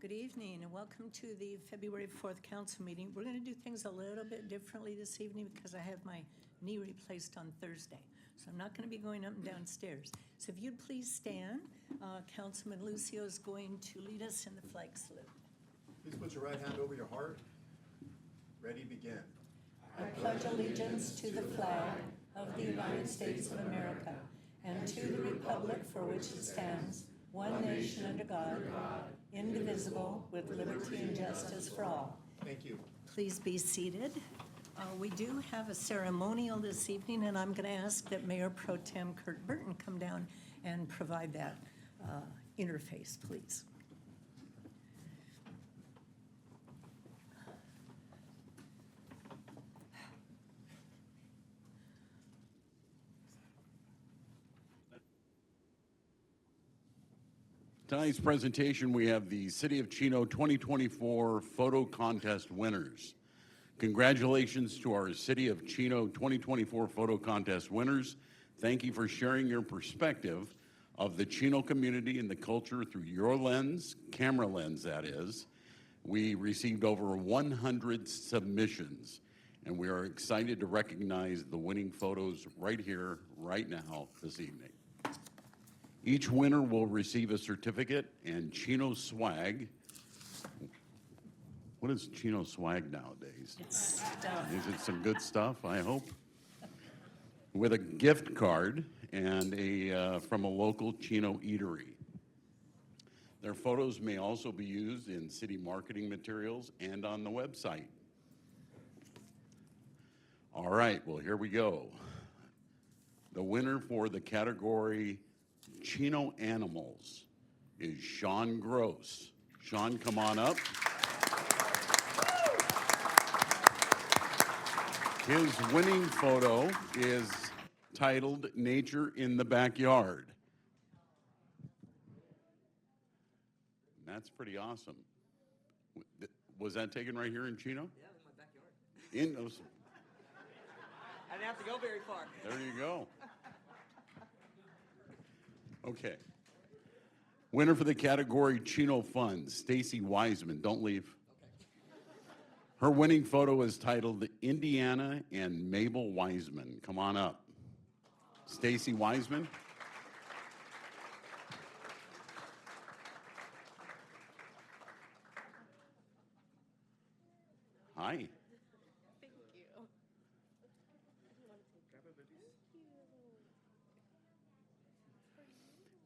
Good evening and welcome to the February 4th council meeting. We're going to do things a little bit differently this evening because I have my knee replaced on Thursday. So I'm not going to be going up and downstairs. So if you'd please stand, Councilman Lucio is going to lead us in the flag salute. Please put your right hand over your heart. Ready, begin. I pledge allegiance to the flag of the United States of America and to the republic for which it stands, one nation under God, indivisible, with liberty and justice for all. Thank you. Please be seated. We do have a ceremonial this evening, and I'm going to ask that Mayor Pro Tem Kurt Burton come down and provide that interface, please. Tonight's presentation, we have the City of Chino 2024 photo contest winners. Congratulations to our City of Chino 2024 photo contest winners. Thank you for sharing your perspective of the Chino community and the culture through your lens, camera lens that is. We received over 100 submissions, and we are excited to recognize the winning photos right here, right now, this evening. Each winner will receive a certificate and Chino swag. What is Chino swag nowadays? It's stuff. Is it some good stuff, I hope? With a gift card and from a local Chino eatery. Their photos may also be used in city marketing materials and on the website. All right, well, here we go. The winner for the category Chino Animals is Sean Gross. Sean, come on up. His winning photo is titled Nature in the Backyard. And that's pretty awesome. Was that taken right here in Chino? Yeah, in my backyard. I didn't have to go very far. There you go. Okay. Winner for the category Chino Fun, Stacy Wiseman. Don't leave. Okay. Her winning photo is titled Indiana and Mabel Wiseman. Come on up. Stacy Wiseman. Hi. Thank you.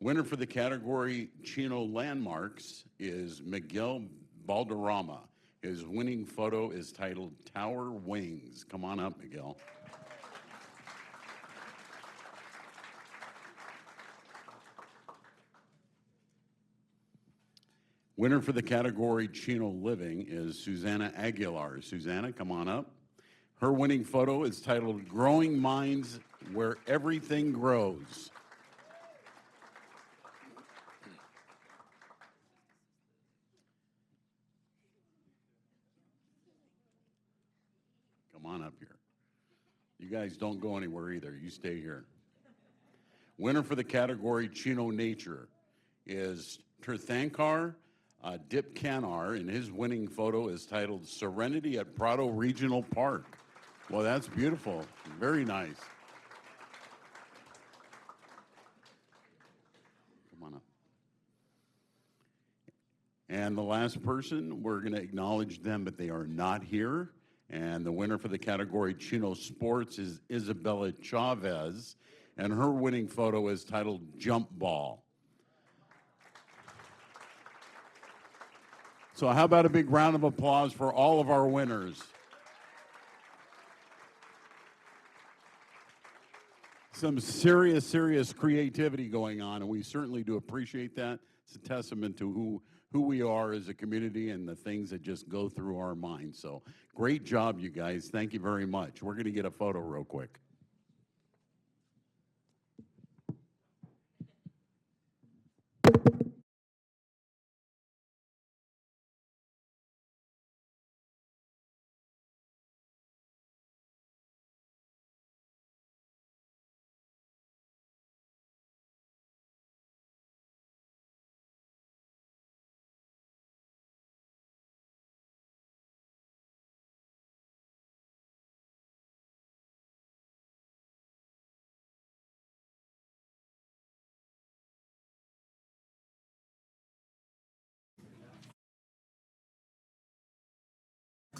Winner for the category Chino Landmarks is Miguel Balderrama. His winning photo is titled Tower Wings. Come on up, Miguel. Winner for the category Chino Living is Susanna Aguilar. Susanna, come on up. Her winning photo is titled Growing Minds Where Everything Grows. Come on up here. You guys don't go anywhere either. You stay here. Winner for the category Chino Nature is Tirthankar Dipkanar, and his winning photo is titled Serenity at Prado Regional Park. Well, that's beautiful. Very nice. Come on up. And the last person, we're going to acknowledge them, but they are not here. And the winner for the category Chino Sports is Isabella Chavez, and her winning photo is titled Jump Ball. So how about a big round of applause for all of our winners? Some serious creativity going on, and we certainly do appreciate that. It's a testament to who we are as a community and the things that just go through our minds. So great job, you guys. Thank you very much. We're going to get a photo real quick.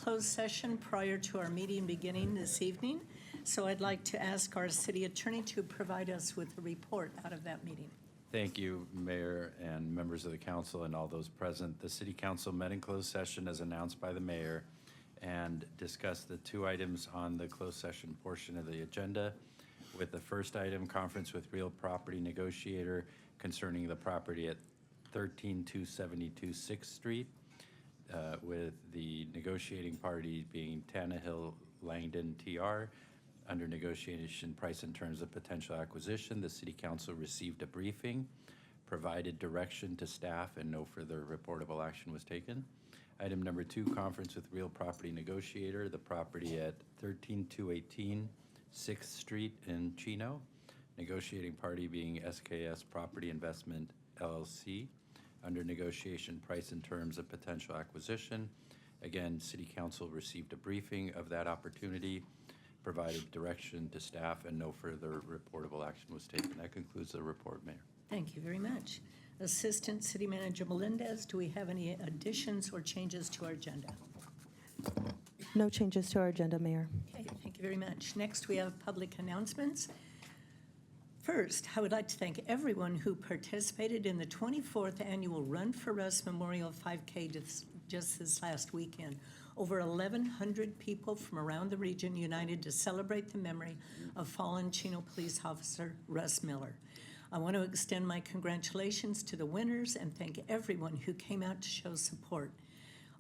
closed session prior to our meeting beginning this evening. So I'd like to ask our city attorney to provide us with a report out of that meeting. Thank you, Mayor and members of the council and all those present. The city council met in closed session as announced by the mayor and discussed the two items on the closed session portion of the agenda. With the first item, conference with real property negotiator concerning the property at 13272 6th Street, with the negotiating party being Tannehill Langdon TR. Under negotiation, price and terms of potential acquisition, the city council received a briefing, provided direction to staff, and no further reportable action was taken. Item number 2, conference with real property negotiator, the property at 13218 6th Street in Chino. Negotiating party being SKS Property Investment LLC. Under negotiation, price and terms of potential acquisition. Again, city council received a briefing of that opportunity, provided direction to staff, and no further reportable action was taken. That concludes the report, Mayor. Thank you very much. Assistant City Manager Melendez, do we have any additions or changes to our agenda? No changes to our agenda, Mayor. Okay, thank you very much. Next, we have public announcements. First, I would like to thank everyone who participated in the 24th Annual Run for Us Memorial 5K just this last weekend. Over 1,100 people from around the region united to celebrate the memory of fallen Chino police officer Russ Miller. I want to extend my congratulations to the winners and thank everyone who came out to show support.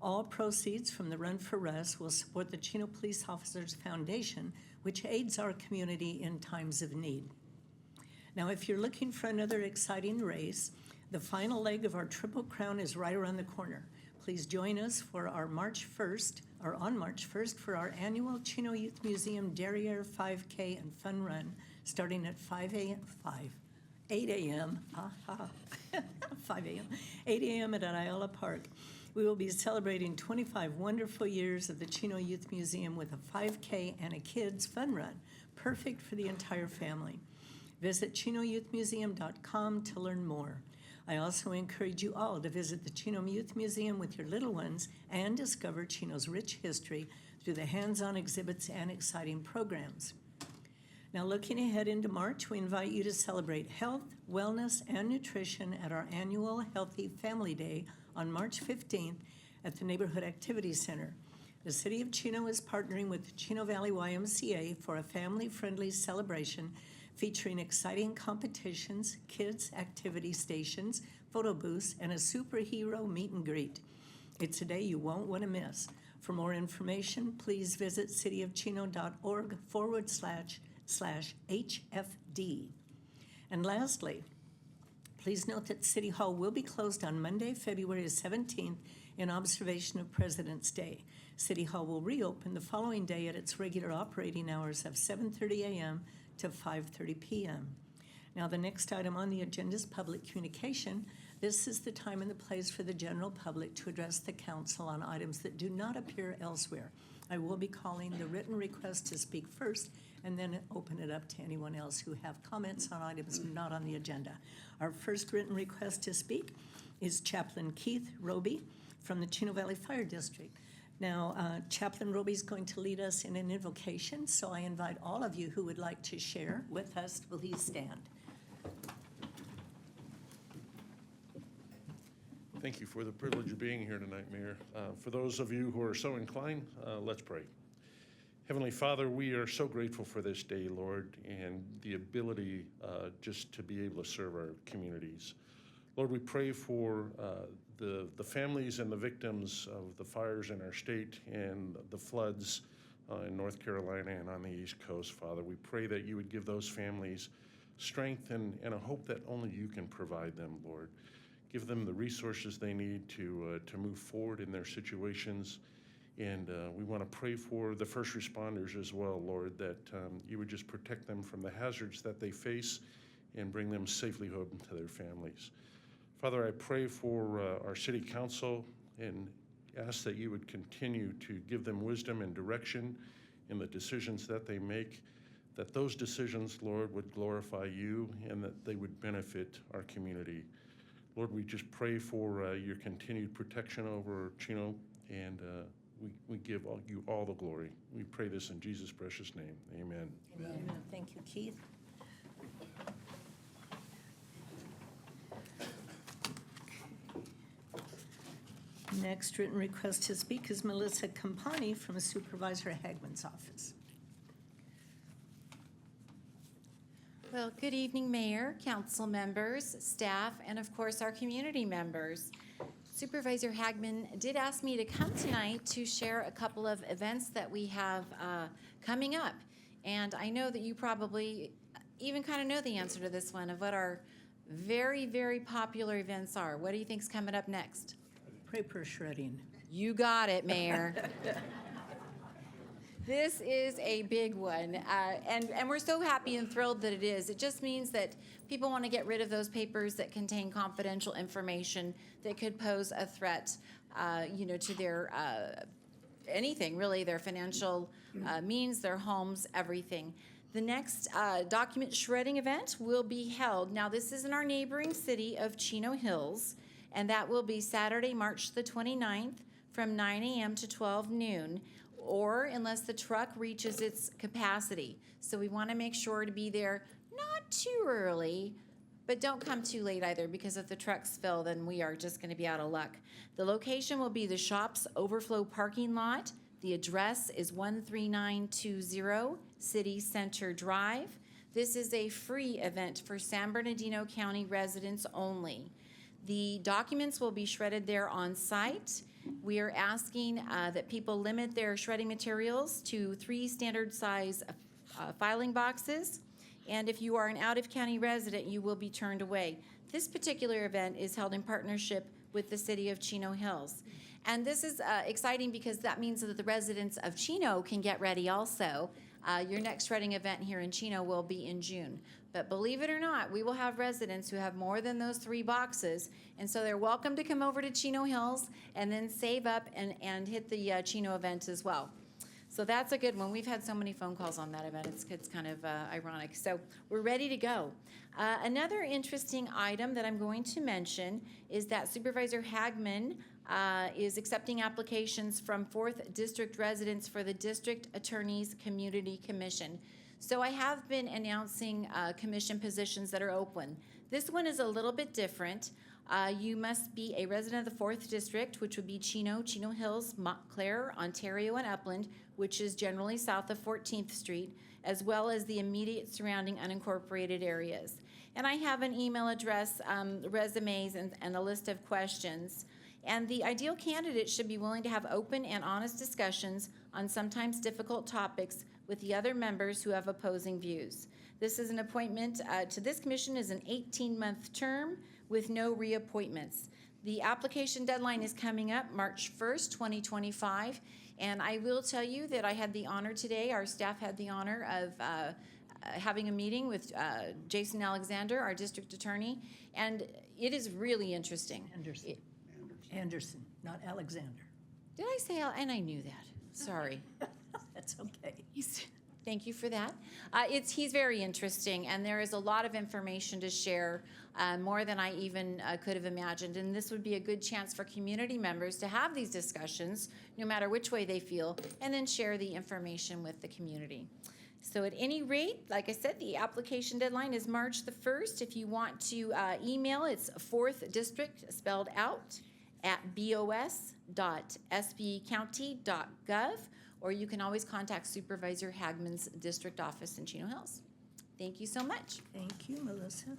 All proceeds from the Run for Russ will support the Chino Police Officers Foundation, which aids our community in times of need. Now, if you're looking for another exciting race, the final leg of our Triple Crown is right around the corner. Please join us for our on March 1st, for our annual Chino Youth Museum Derriere 5K and Fun Run, starting at 8 a.m. 8 a.m. at Ayala Park. We will be celebrating 25 wonderful years of the Chino Youth Museum with a 5K and a kids fun run, perfect for the entire family. Visit ChinoYouthMuseum.com to learn more. I also encourage you all to visit the Chino Youth Museum with your little ones and discover Chino's rich history through the hands-on exhibits and exciting programs. Now, looking ahead into March, we invite you to celebrate health, wellness, and nutrition at our annual Healthy Family Day on March 15th at the Neighborhood Activity Center. The City of Chino is partnering with the Chino Valley YMCA for a family-friendly celebration featuring exciting competitions, kids' activity stations, photo booths, and a superhero meet and greet. It's a day you won't want to miss. For more information, please visit cityofchino.org/HFD. And lastly, please note that City Hall will be closed on Monday, February 17th in observation of President's Day. City Hall will reopen the following day at its regular operating hours of 7:30 a.m. to 5:30 p.m. Now, the next item on the agenda is public communication. This is the time and the place for the general public to address the council on items that do not appear elsewhere. I will be calling the written request to speak first and then open it up to anyone else who have comments on items not on the agenda. Our first written request to speak is Chaplain Keith Roby from the Chino Valley Fire District. Now, Chaplain Roby is going to lead us in an invocation, so I invite all of you who would like to share with us, please stand. Thank you for the privilege of being here tonight, Mayor. For those of you who are so inclined, let's pray. Heavenly Father, we are so grateful for this day, Lord, and the ability just to be able to serve our communities. Lord, we pray for the families and the victims of the fires in our state and the floods in North Carolina and on the East Coast, Father. We pray that you would give those families strength and a hope that only you can provide them, Lord. Give them the resources they need to move forward in their situations. And we want to pray for the first responders as well, Lord, that you would just protect them from the hazards that they face and bring them safely home to their families. Father, I pray for our city council and ask that you would continue to give them wisdom and direction in the decisions that they make, that those decisions, Lord, would glorify you and that they would benefit our community. Lord, we just pray for your continued protection over Chino and We give you all the glory. We pray this in Jesus' precious name. Amen. Amen. Thank you, Keith. Next written request to speak is Melissa Campani from Supervisor Hagman's office. Well, good evening, Mayor, council members, staff, and of course, our community members. Supervisor Hagman did ask me to come tonight to share a couple of events that we have coming up. And I know that you probably even kind of know the answer to this one of what our very, very popular events are. What do you think's coming up next? Paper shredding. You got it, Mayor. This is a big one, and we're so happy and thrilled that it is. It just means that people want to get rid of those papers that contain confidential information that could pose a threat, to their anything really, their financial means, their homes, everything. The next document shredding event will be held. Now, this is in our neighboring city of Chino Hills, and that will be Saturday, March the 29th from 9 a.m. to 12 noon. Or unless the truck reaches its capacity. So we want to make sure to be there not too early, but don't come too late either, because if the trucks fill, then we are just going to be out of luck. The location will be the shop's overflow parking lot. The address is 13920 City Center Drive. This is a free event for San Bernardino County residents only. The documents will be shredded there on site. We are asking that people limit their shredding materials to 3 standard size filing boxes. And if you are an out-of-county resident, you will be turned away. This particular event is held in partnership with the city of Chino Hills. And this is exciting because that means that the residents of Chino can get ready also. Your next shredding event here in Chino will be in June. But believe it or not, we will have residents who have more than those 3 boxes. And so they're welcome to come over to Chino Hills and then save up and hit the Chino event as well. So that's a good one. We've had so many phone calls on that event. It's kind of ironic. So we're ready to go. Another interesting item that I'm going to mention is that Supervisor Hagman is accepting applications from 4th District residents for the District Attorney's Community Commission. So I have been announcing commission positions that are open. This one is a little bit different. You must be a resident of the 4th District, which would be Chino, Chino Hills, Montclair, Ontario, and Upland, which is generally south of 14th Street, as well as the immediate surrounding unincorporated areas. And I have an email address, resumes, and a list of questions. And the ideal candidate should be willing to have open and honest discussions on sometimes difficult topics with the other members who have opposing views. This is an appointment to this commission is an 18-month term with no reappointments. The application deadline is coming up March 1st, 2025. And I will tell you that I had the honor today, our staff had the honor of having a meeting with Jason Alexander, our district attorney, and it is really interesting. Anderson, not Alexander. Did I say, and I knew that, sorry. That's okay. Thank you for that. He's very interesting, and there is a lot of information to share, more than I even could have imagined. And this would be a good chance for community members to have these discussions, no matter which way they feel, and then share the information with the community. So at any rate, like I said, the application deadline is March the 1st. If you want to email, it's 4th District spelled out at bos.sbcounty.gov, or you can always contact Supervisor Hagman's district office in Chino Hills. Thank you so much. Thank you, Melissa.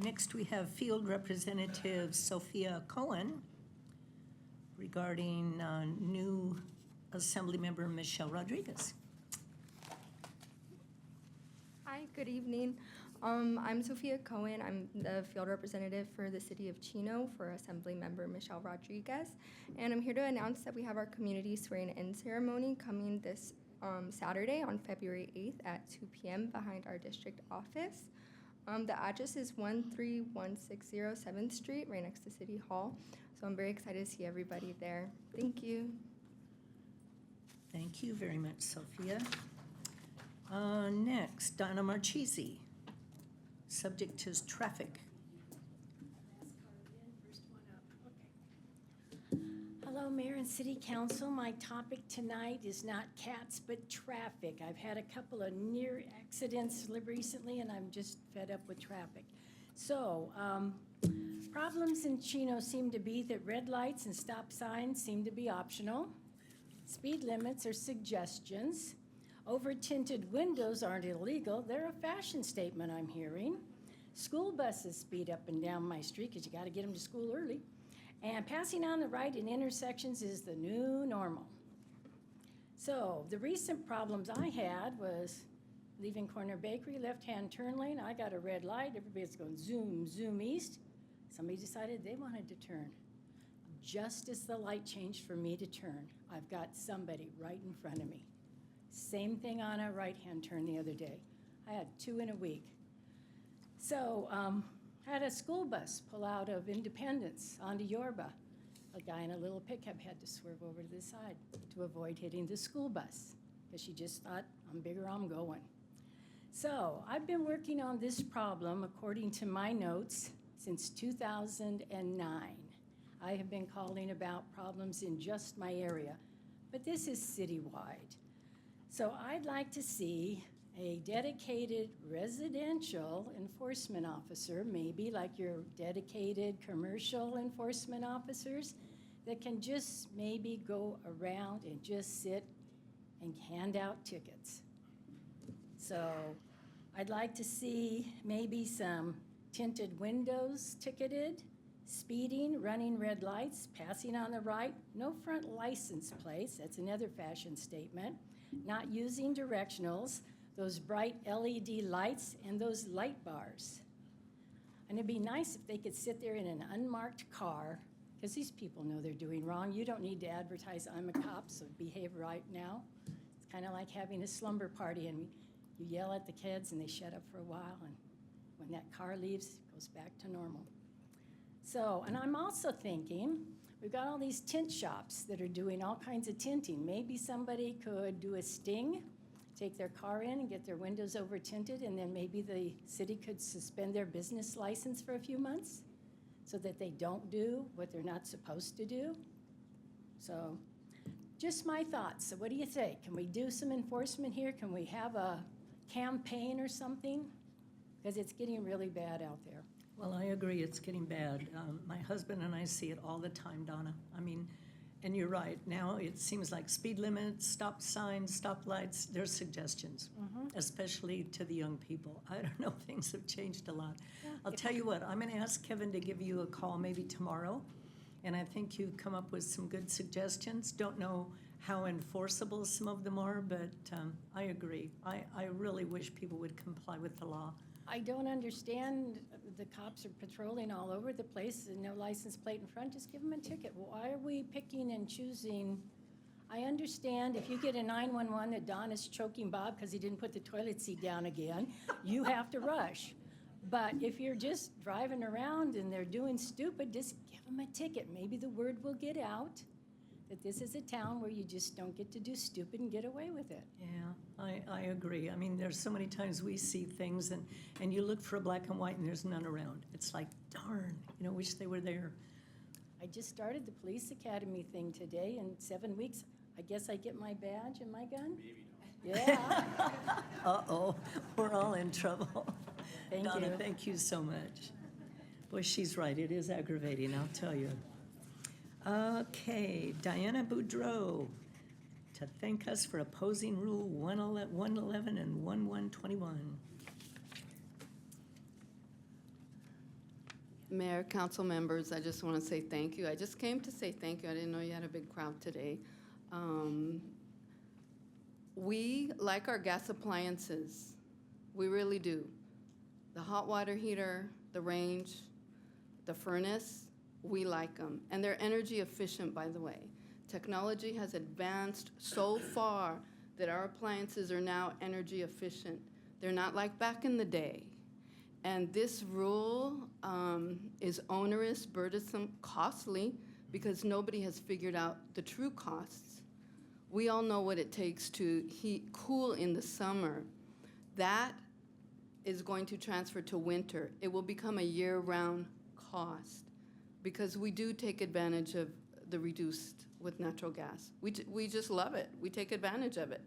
Next, we have Field Representative Sophia Cohen regarding new Assembly Member Michelle Rodriguez. Hi, good evening. I'm Sophia Cohen. I'm the field representative for the city of Chino for Assembly Member Michelle Rodriguez. And I'm here to announce that we have our community swearing-in ceremony coming this Saturday on February 8th at 2 p.m. behind our district office. The address is 13160 7th Street, right next to City Hall. So I'm very excited to see everybody there. Thank you. Thank you very much, Sophia. Next, Donna Marchese. Subject is traffic. Hello, Mayor and City Council. My topic tonight is not cats, but traffic. I've had a couple of near accidents recently, and I'm just fed up with traffic. So, problems in Chino seem to be that red lights and stop signs seem to be optional. Speed limits are suggestions. Over-tinted windows aren't illegal. They're a fashion statement I'm hearing. School buses speed up and down my street because you got to get them to school early. And passing on the right in intersections is the new normal. So the recent problems I had was leaving Corner Bakery, left-hand turn lane. I got a red light. Everybody's going zoom, zoom east. Somebody decided they wanted to turn. Just as the light changed for me to turn, I've got somebody right in front of me. Same thing on a right-hand turn the other day. I had 2 in a week. So had a school bus pull out of Independence onto Yorba. A guy in a little pickup had to swerve over to the side to avoid hitting the school bus because she just thought, I'm bigger, I'm going. So I've been working on this problem, according to my notes, since 2009. I have been calling about problems in just my area, but this is citywide. So I'd like to see a dedicated residential enforcement officer, maybe like your dedicated commercial enforcement officers, that can just maybe go around and just sit and hand out tickets. So I'd like to see maybe some tinted windows ticketed, speeding, running red lights, passing on the right, no front license plates, that's another fashion statement, not using directionals, those bright LED lights, and those light bars. And it'd be nice if they could sit there in an unmarked car, because these people know they're doing wrong. You don't need to advertise, I'm a cop, so behave right now. It's kind of like having a slumber party, and you yell at the kids, and they shut up for a while, and when that car leaves, it goes back to normal. So, and I'm also thinking, we've got all these tint shops that are doing all kinds of tinting. Maybe somebody could do a sting, take their car in and get their windows over tinted, and then maybe the city could suspend their business license for a few months so that they don't do what they're not supposed to do. So just my thoughts. So what do you think? Can we do some enforcement here? Can we have a campaign or something? Because it's getting really bad out there. Well, I agree, it's getting bad. My husband and I see it all the time, Donna. I mean, and you're right, now it seems like speed limits, stop signs, stop lights, there's suggestions, especially to the young people. I don't know, things have changed a lot. I'll tell you what, I'm gonna ask Kevin to give you a call maybe tomorrow, and I think you've come up with some good suggestions. Don't know how enforceable some of them are, but I agree. I really wish people would comply with the law. I don't understand, the cops are patrolling all over the place, and no license plate in front, just give them a ticket. Why are we picking and choosing? I understand if you get a 911 that Don is choking Bob because he didn't put the toilet seat down again, you have to rush. But if you're just driving around and they're doing stupid, just give them a ticket. Maybe the word will get out that this is a town where you just don't get to do stupid and get away with it. Yeah, I agree. I mean, there's so many times we see things and you look for a black and white and there's none around. It's like, darn, wish they were there. I just started the police academy thing today. In 7 weeks, I guess I get my badge and my gun? Maybe not. Yeah. Uh-oh, we're all in trouble. Thank Donna, you. thank you so much. Boy, she's right, it is aggravating, I'll tell you. Okay, Diana Boudreau to thank us for opposing Rule 111 and 1121. Mayor, council members, I just want to say thank you. I just came to say thank you. I didn't know you had a big crowd today. We like our gas appliances. We really do. The hot water heater, the range, the furnace, we like them. And they're energy efficient, by the way. Technology has advanced so far that our appliances are now energy efficient. They're not like back in the day. And this rule is onerous, burdensome, costly, because nobody has figured out the true costs. We all know what it takes to cool in the summer. That is going to transfer to winter. It will become a year-round cost because we do take advantage of the reduced with natural gas. We just love it. We take advantage of it.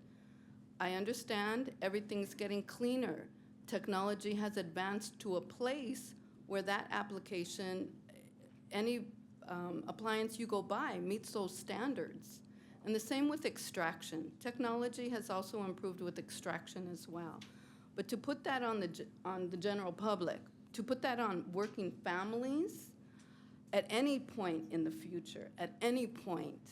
I understand everything's getting cleaner. Technology has advanced to a place where that application, any appliance you go buy meets those standards. And the same with extraction. Technology has also improved with extraction as well. But to put that on the general public, to put that on working families at any point in the future, at any point,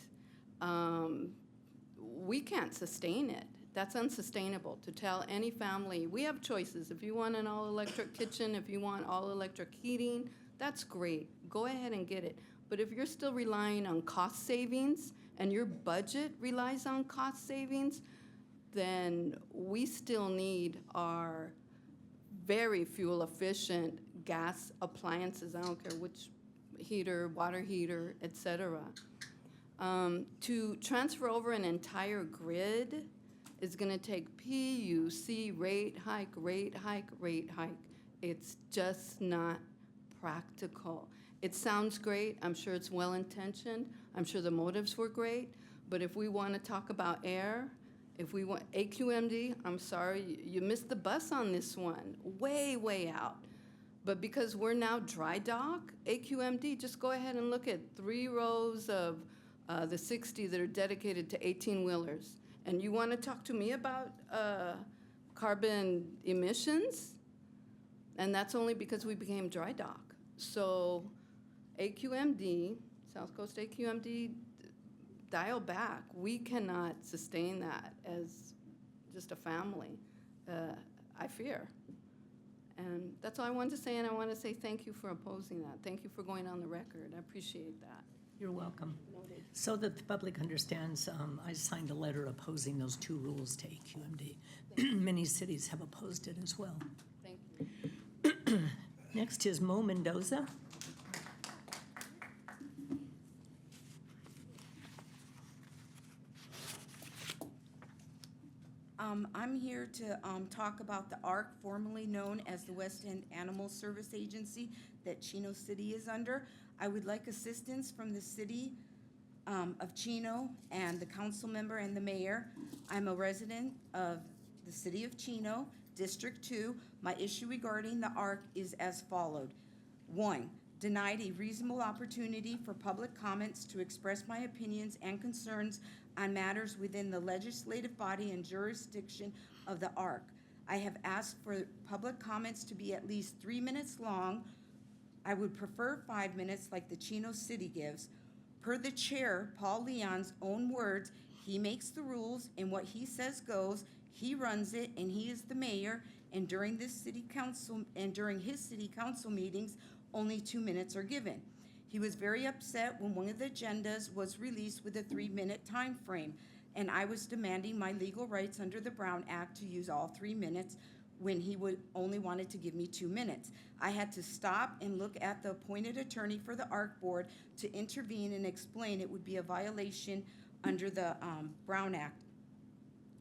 we can't sustain it. That's unsustainable to tell any family, we have choices. If you want an all-electric kitchen, if you want all-electric heating, that's great. Go ahead and get it. But if you're still relying on cost savings and your budget relies on cost savings, then we still need our very fuel-efficient gas appliances. I don't care which heater, water heater, et cetera. To transfer over an entire grid is going to take PUC rate hike, rate hike, rate hike. It's just not practical. It sounds great. I'm sure it's well-intentioned. I'm sure the motives were great. But if we want to talk about air, if we want AQMD, I'm sorry, you missed the bus on this one. Way, way out. But because we're now dry dock, AQMD, just go ahead and look at 3 rows of the 60 that are dedicated to 18-wheelers. And you want to talk to me about carbon emissions? And that's only because we became dry dock. So AQMD, South Coast AQMD, dial back. We cannot sustain that as just a family, I fear. And that's all I wanted to say, and I want to say thank you for opposing that. Thank you for going on the record. I appreciate that. You're welcome. So that the public understands, I signed a letter opposing those 2 rules to AQMD. Many cities have opposed it as well. Thank you. Next is Mo Mendoza. I'm here to talk about the ARC, formerly known as the West End Animal Service Agency that Chino City is under. I would like assistance from the city of Chino and the council member and the mayor. I'm a resident of the city of Chino, District 2. My issue regarding the ARC is as followed. 1, denied a reasonable opportunity for public comments to express my opinions and concerns on matters within the legislative body and jurisdiction of the ARC. I have asked for public comments to be at least 3 minutes long. I would prefer 5 minutes like the Chino City gives. Per the chair, Paul Leon's own words, he makes the rules and what he says goes. He runs it and he is the mayor. And during his city council meetings, only 2 minutes are given. He was very upset when one of the agendas was released with a 3-minute time frame, and I was demanding my legal rights under the Brown Act to use all 3 minutes when he only wanted to give me 2 minutes. I had to stop and look at the appointed attorney for the ARC board to intervene and explain it would be a violation under the Brown Act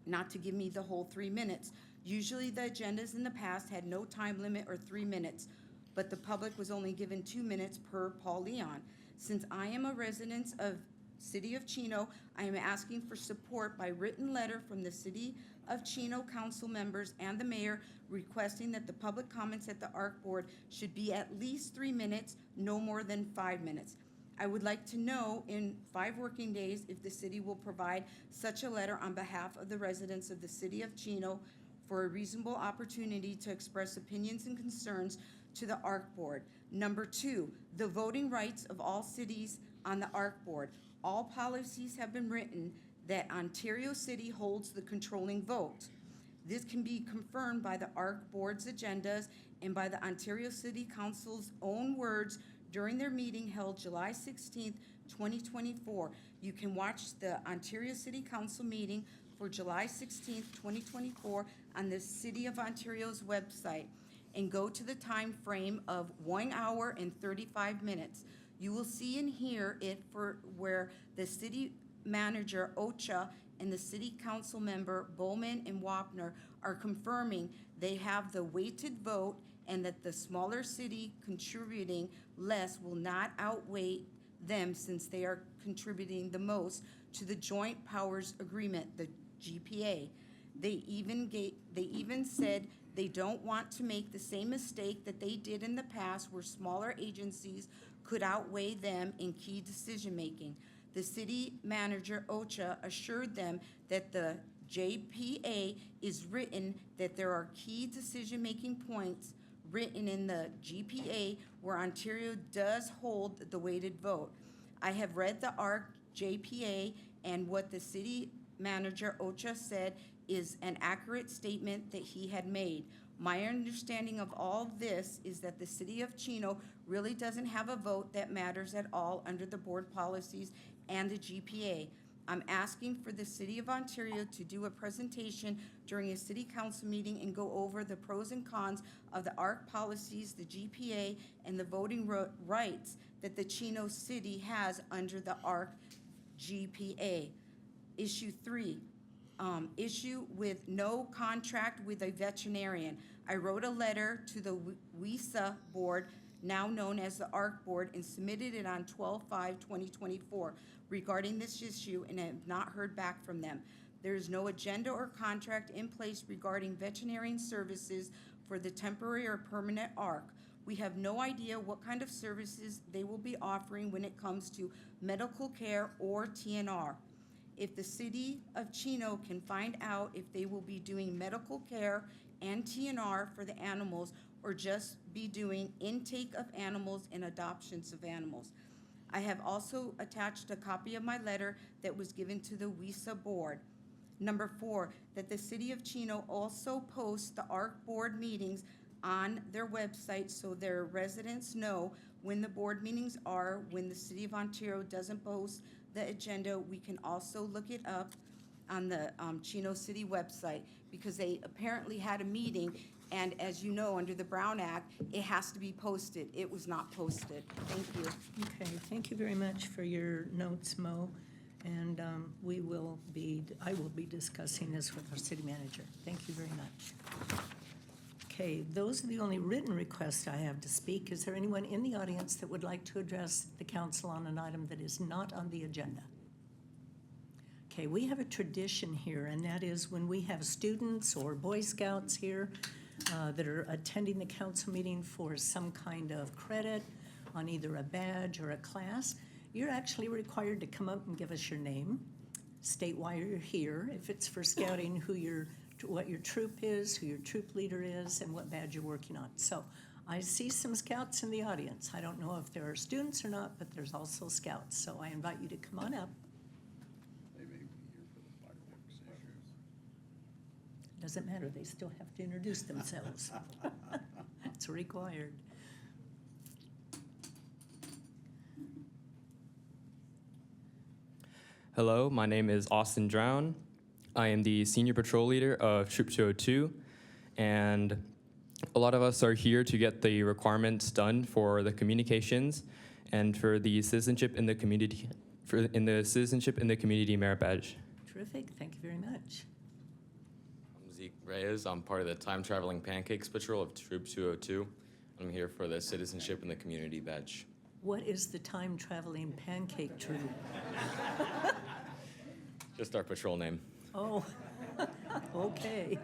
not to give me the whole 3 minutes. Usually the agendas in the past had no time limit or 3 minutes, but the public was only given 2 minutes per Paul Leon. Since I am a resident of City of Chino, I am asking for support by written letter from the City of Chino council members and the mayor requesting that the public comments at the ARC board should be at least 3 minutes, no more than 5 minutes. I would like to know in 5 working days if the city will provide such a letter on behalf of the residents of the City of Chino for a reasonable opportunity to express opinions and concerns to the ARC board. Number 2, the voting rights of all cities on the ARC board. All policies have been written that Ontario City holds the controlling vote. This can be confirmed by the ARC board's agendas and by the Ontario City Council's own words during their meeting held July 16th, 2024. You can watch the Ontario City Council meeting for July 16th, 2024 on the City of Ontario's website and go to the time frame of 1 hour and 35 minutes. You will see and hear it for where the city manager, Ocha, and the city council member, Bowman and Wapner, are confirming they have the weighted vote and that the smaller city contributing less will not outweigh them since they are contributing the most to the Joint Powers Agreement, the GPA. They even said they don't want to make the same mistake that they did in the past where smaller agencies could outweigh them in key decision-making. The city manager, Ocha, assured them that the JPA is written, that there are key decision-making points written in the GPA where Ontario does hold the weighted vote. I have read the ARC JPA, and what the city manager, Ocha, said is an accurate statement that he had made. My understanding of all this is that the city of Chino really doesn't have a vote that matters at all under the board policies and the GPA. I'm asking for the city of Ontario to do a presentation during a city council meeting and go over the pros and cons of the ARC policies, the GPA, and the voting rights that the Chino city has under the ARC GPA. Issue 3, issue with no contract with a veterinarian. I wrote a letter to the WISA board, now known as the ARC board, and submitted it on 12/5/2024 regarding this issue, and have not heard back from them. There is no agenda or contract in place regarding veterinarian services for the temporary or permanent ARC. We have no idea what kind of services they will be offering when it comes to medical care or TNR. If the city of Chino can find out if they will be doing medical care and TNR for the animals, or just be doing intake of animals and adoptions of animals. I have also attached a copy of my letter that was given to the WISA board. Number 4, that the city of Chino also posts the ARC board meetings on their website so their residents know when the board meetings are. When the city of Ontario doesn't post the agenda, we can also look it up on the Chino City website, because they apparently had a meeting, and as you know, under the Brown Act, it has to be posted. It was not posted. Thank you. Okay, thank you very much for your notes, Mo. And I will be discussing this with our city manager. Thank you very much. Okay, those are the only written requests I have to speak. Is there anyone in the audience that would like to address the council on an item that is not on the agenda? Okay, we have a tradition here, and that is when we have students or Boy Scouts here that are attending the council meeting for some kind of credit on either a badge or a class, you're actually required to come up and give us your name, state why you're here, if it's for scouting, what your troop is, who your troop leader is, and what badge you're working on. So I see some scouts in the audience. I don't know if there are students or not, but there's also scouts. So I invite you to come on up. They may be here for the fireworks issues. Doesn't matter, they still have to introduce themselves. It's required. Hello, my name is Austin Drown. I am the senior patrol leader of Troop 202, and a lot of us are here to get the requirements done for the communications and for the citizenship in the community, citizenship in the community merit badge. Terrific, thank you very much. I'm Zeke Reyes. I'm part of the Time Traveling Pancakes Patrol of Troop 202. I'm here for the Citizenship in the Community badge. What is the time traveling pancake troop? Just our patrol name. Oh, okay.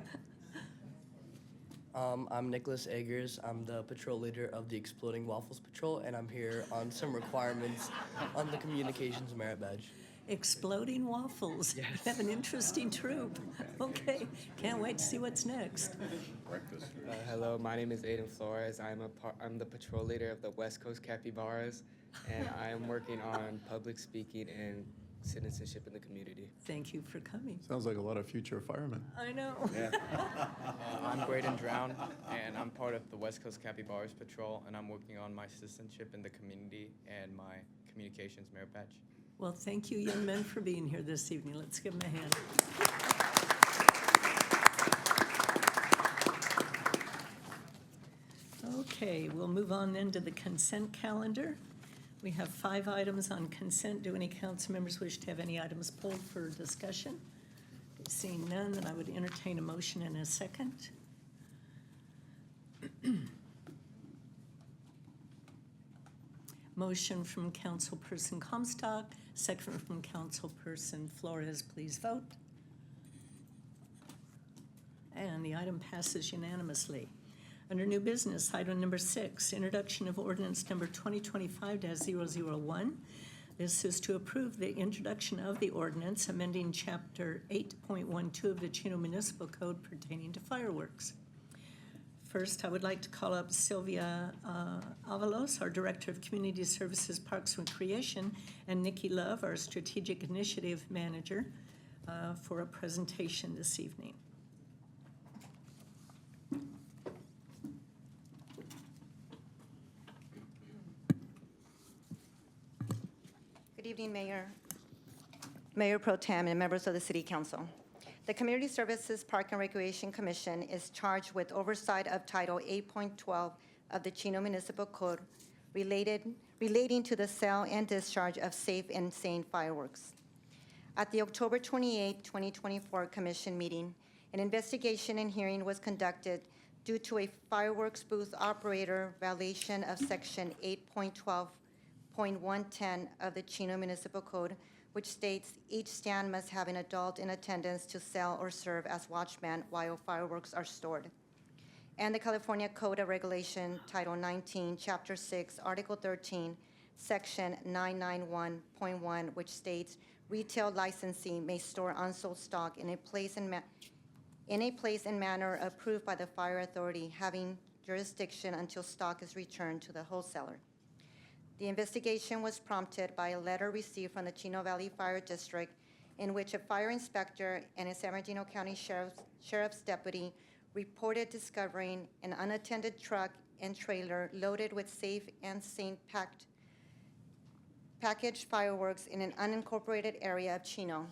I'm Nicholas Eggers. I'm the patrol leader of the Exploding Waffles Patrol, and I'm here on some requirements on the Communications Merit Badge. Exploding Waffles. Yes. You have an interesting troop. Okay, can't wait to see what's next. Hello, my name is Aiden Flores. I'm the patrol leader of the West Coast Capybaras, and I am working on public speaking and citizenship in the community. Thank you for coming. Sounds like a lot of future firemen. I know. I'm Braden Drown, and I'm part of the West Coast Capybaras Patrol, and I'm working on my citizenship in the community and my communications merit badge. Well, thank you, young men, for being here this evening. Let's give them a hand. Okay, we'll move on then to the consent calendar. We have 5 items on consent. Do any council members wish to have any items pulled for discussion? Seeing none, then I would entertain a motion in a second. Motion from Councilperson Comstock, second from Councilperson Flores. Please vote. And the item passes unanimously. Under new business, item number 6, introduction of ordinance number 2025-001. This is to approve the introduction of the ordinance amending Chapter 8.12 of the Chino Municipal Code pertaining to fireworks. First, I would like to call up Sylvia Avalos, our Director of Community Services, Parks and Recreation, and Nikki Love, our Strategic Initiative Manager, for a presentation this evening. Good evening, Mayor Pro Tem, and members of the City Council. The Community Services Park and Recreation Commission is charged with oversight of Title 8.12 of the Chino Municipal Code relating to the sale and discharge of safe and sane fireworks. At the October 28, 2024 Commission meeting, an investigation and hearing was conducted due to a fireworks booth operator violation of Section 8.12.110 of the Chino Municipal Code, which states each stand must have an adult in attendance to sell or serve as watchman while fireworks are stored. And the California Code of Regulation, Title 19, Chapter 6, Article 13, Section 991.1, which states retail licensee may store unsold stock in a place and manner approved by the fire authority having jurisdiction until stock is returned to the wholesaler. The investigation was prompted by a letter received from the Chino Valley Fire District in which a fire inspector and a San Bernardino County Sheriff's deputy reported discovering an unattended truck and trailer loaded with safe and sane packaged fireworks in an unincorporated area of Chino,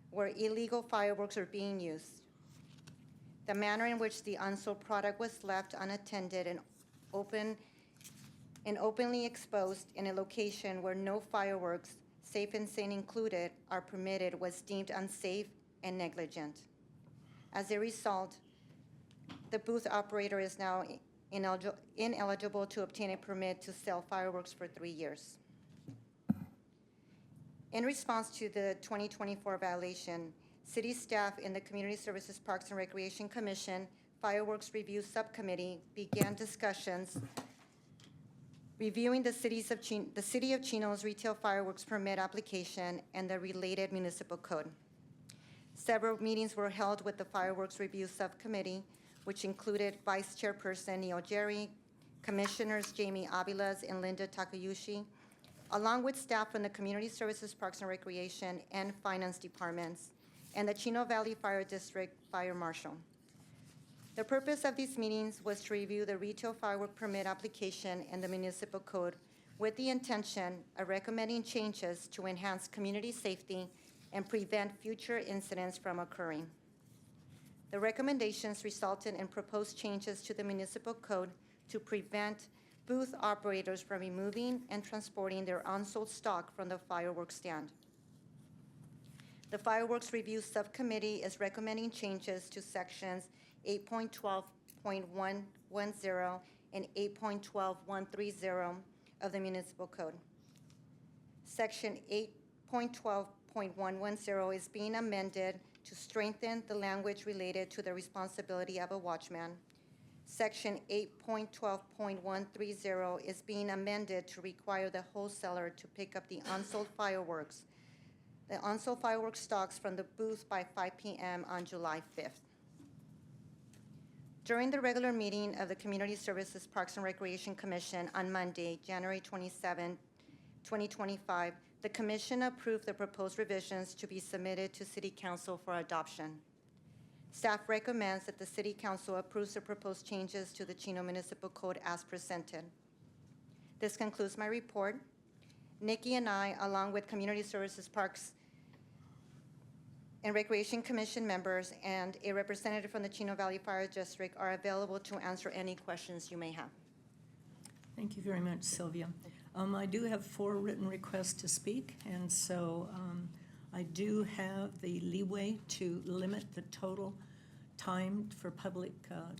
where illegal fireworks are being used. The manner in which the unsold product was left unattended and openly exposed in a location where no fireworks, safe and sane included, are permitted was deemed unsafe and negligent. As a result, the booth operator is now ineligible to obtain a permit to sell fireworks for 3 years. In response to the 2024 violation, city staff in the Community Services Parks and Recreation Commission Fireworks Review Subcommittee began discussions reviewing the City of Chino's retail fireworks permit application and the related municipal code. Several meetings were held with the Fireworks Review Subcommittee, which included Vice Chairperson Neil Jerry, Commissioners Jamie Aviles and Linda Takayushi, along with staff from the Community Services, Parks and Recreation, and Finance Departments, and the Chino Valley Fire District Fire Marshal. The purpose of these meetings was to review the retail firework permit application and the municipal code with the intention of recommending changes to enhance community safety and prevent future incidents from occurring. The recommendations resulted in proposed changes to the municipal code to prevent booth operators from removing and transporting their unsold stock from the fireworks stand. The Fireworks Review Subcommittee is recommending changes to sections 8.12.110 and 8.12.130 of the municipal code. Section 8.12.110 is being amended to strengthen the language related to the responsibility of a watchman. Section 8.12.130 is being amended to require the wholesaler to pick up the unsold fireworks stocks from the booth by 5 p.m. on July 5th. During the regular meeting of the Community Services Parks and Recreation Commission on Monday, January 27, 2025, the Commission approved the proposed revisions to be submitted to City Council for adoption. Staff recommends that the City Council approves the proposed changes to the Chino Municipal Code as presented. This concludes my report. Nikki and I, along with Community Services Parks and Recreation Commission members and a representative from the Chino Valley Fire District, are available to answer any questions you may have. Thank you very much, Sylvia. I do have 4 written requests to speak, and so I do have the leeway to limit the total time for public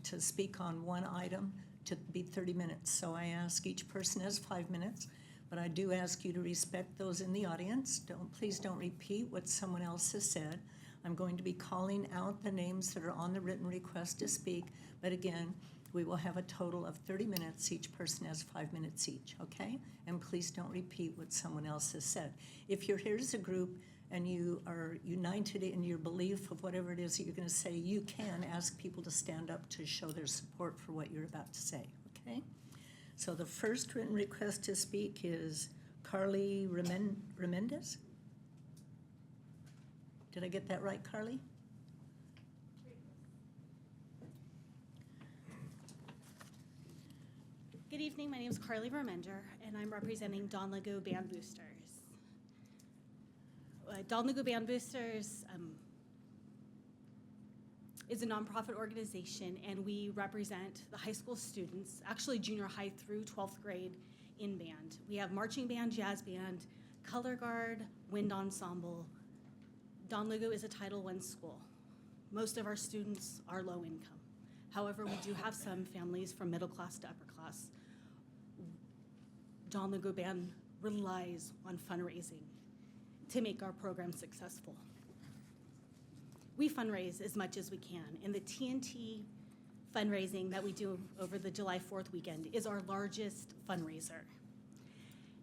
to speak on one item to be 30 minutes. So I ask each person has 5 minutes, but I do ask you to respect those in the audience. Please don't repeat what someone else has said. I'm going to be calling out the names that are on the written request to speak, but again, we will have a total of 30 minutes. Each person has 5 minutes each, okay? And please don't repeat what someone else has said. If you're here as a group and you are united in your belief of whatever it is that you're going to say, you can ask people to stand up to show their support for what you're about to say, okay? So the first written request to speak is Carly Remendez. Did I get that right, Carly? Good evening, my name is Carly Vermender, and I'm representing Don Lego Band Boosters. Don Lego Band Boosters is a nonprofit organization, and we represent the high school students, actually junior high through 12th grade in band. We have marching band, jazz band, color guard, wind ensemble. Don Lego is a Title I school. Most of our students are low income. However, we do have some families from middle class to upper class. Don Lego Band relies on fundraising to make our program successful. We fundraise as much as we can, and the TNT fundraising that we do over the July 4th weekend is our largest fundraiser.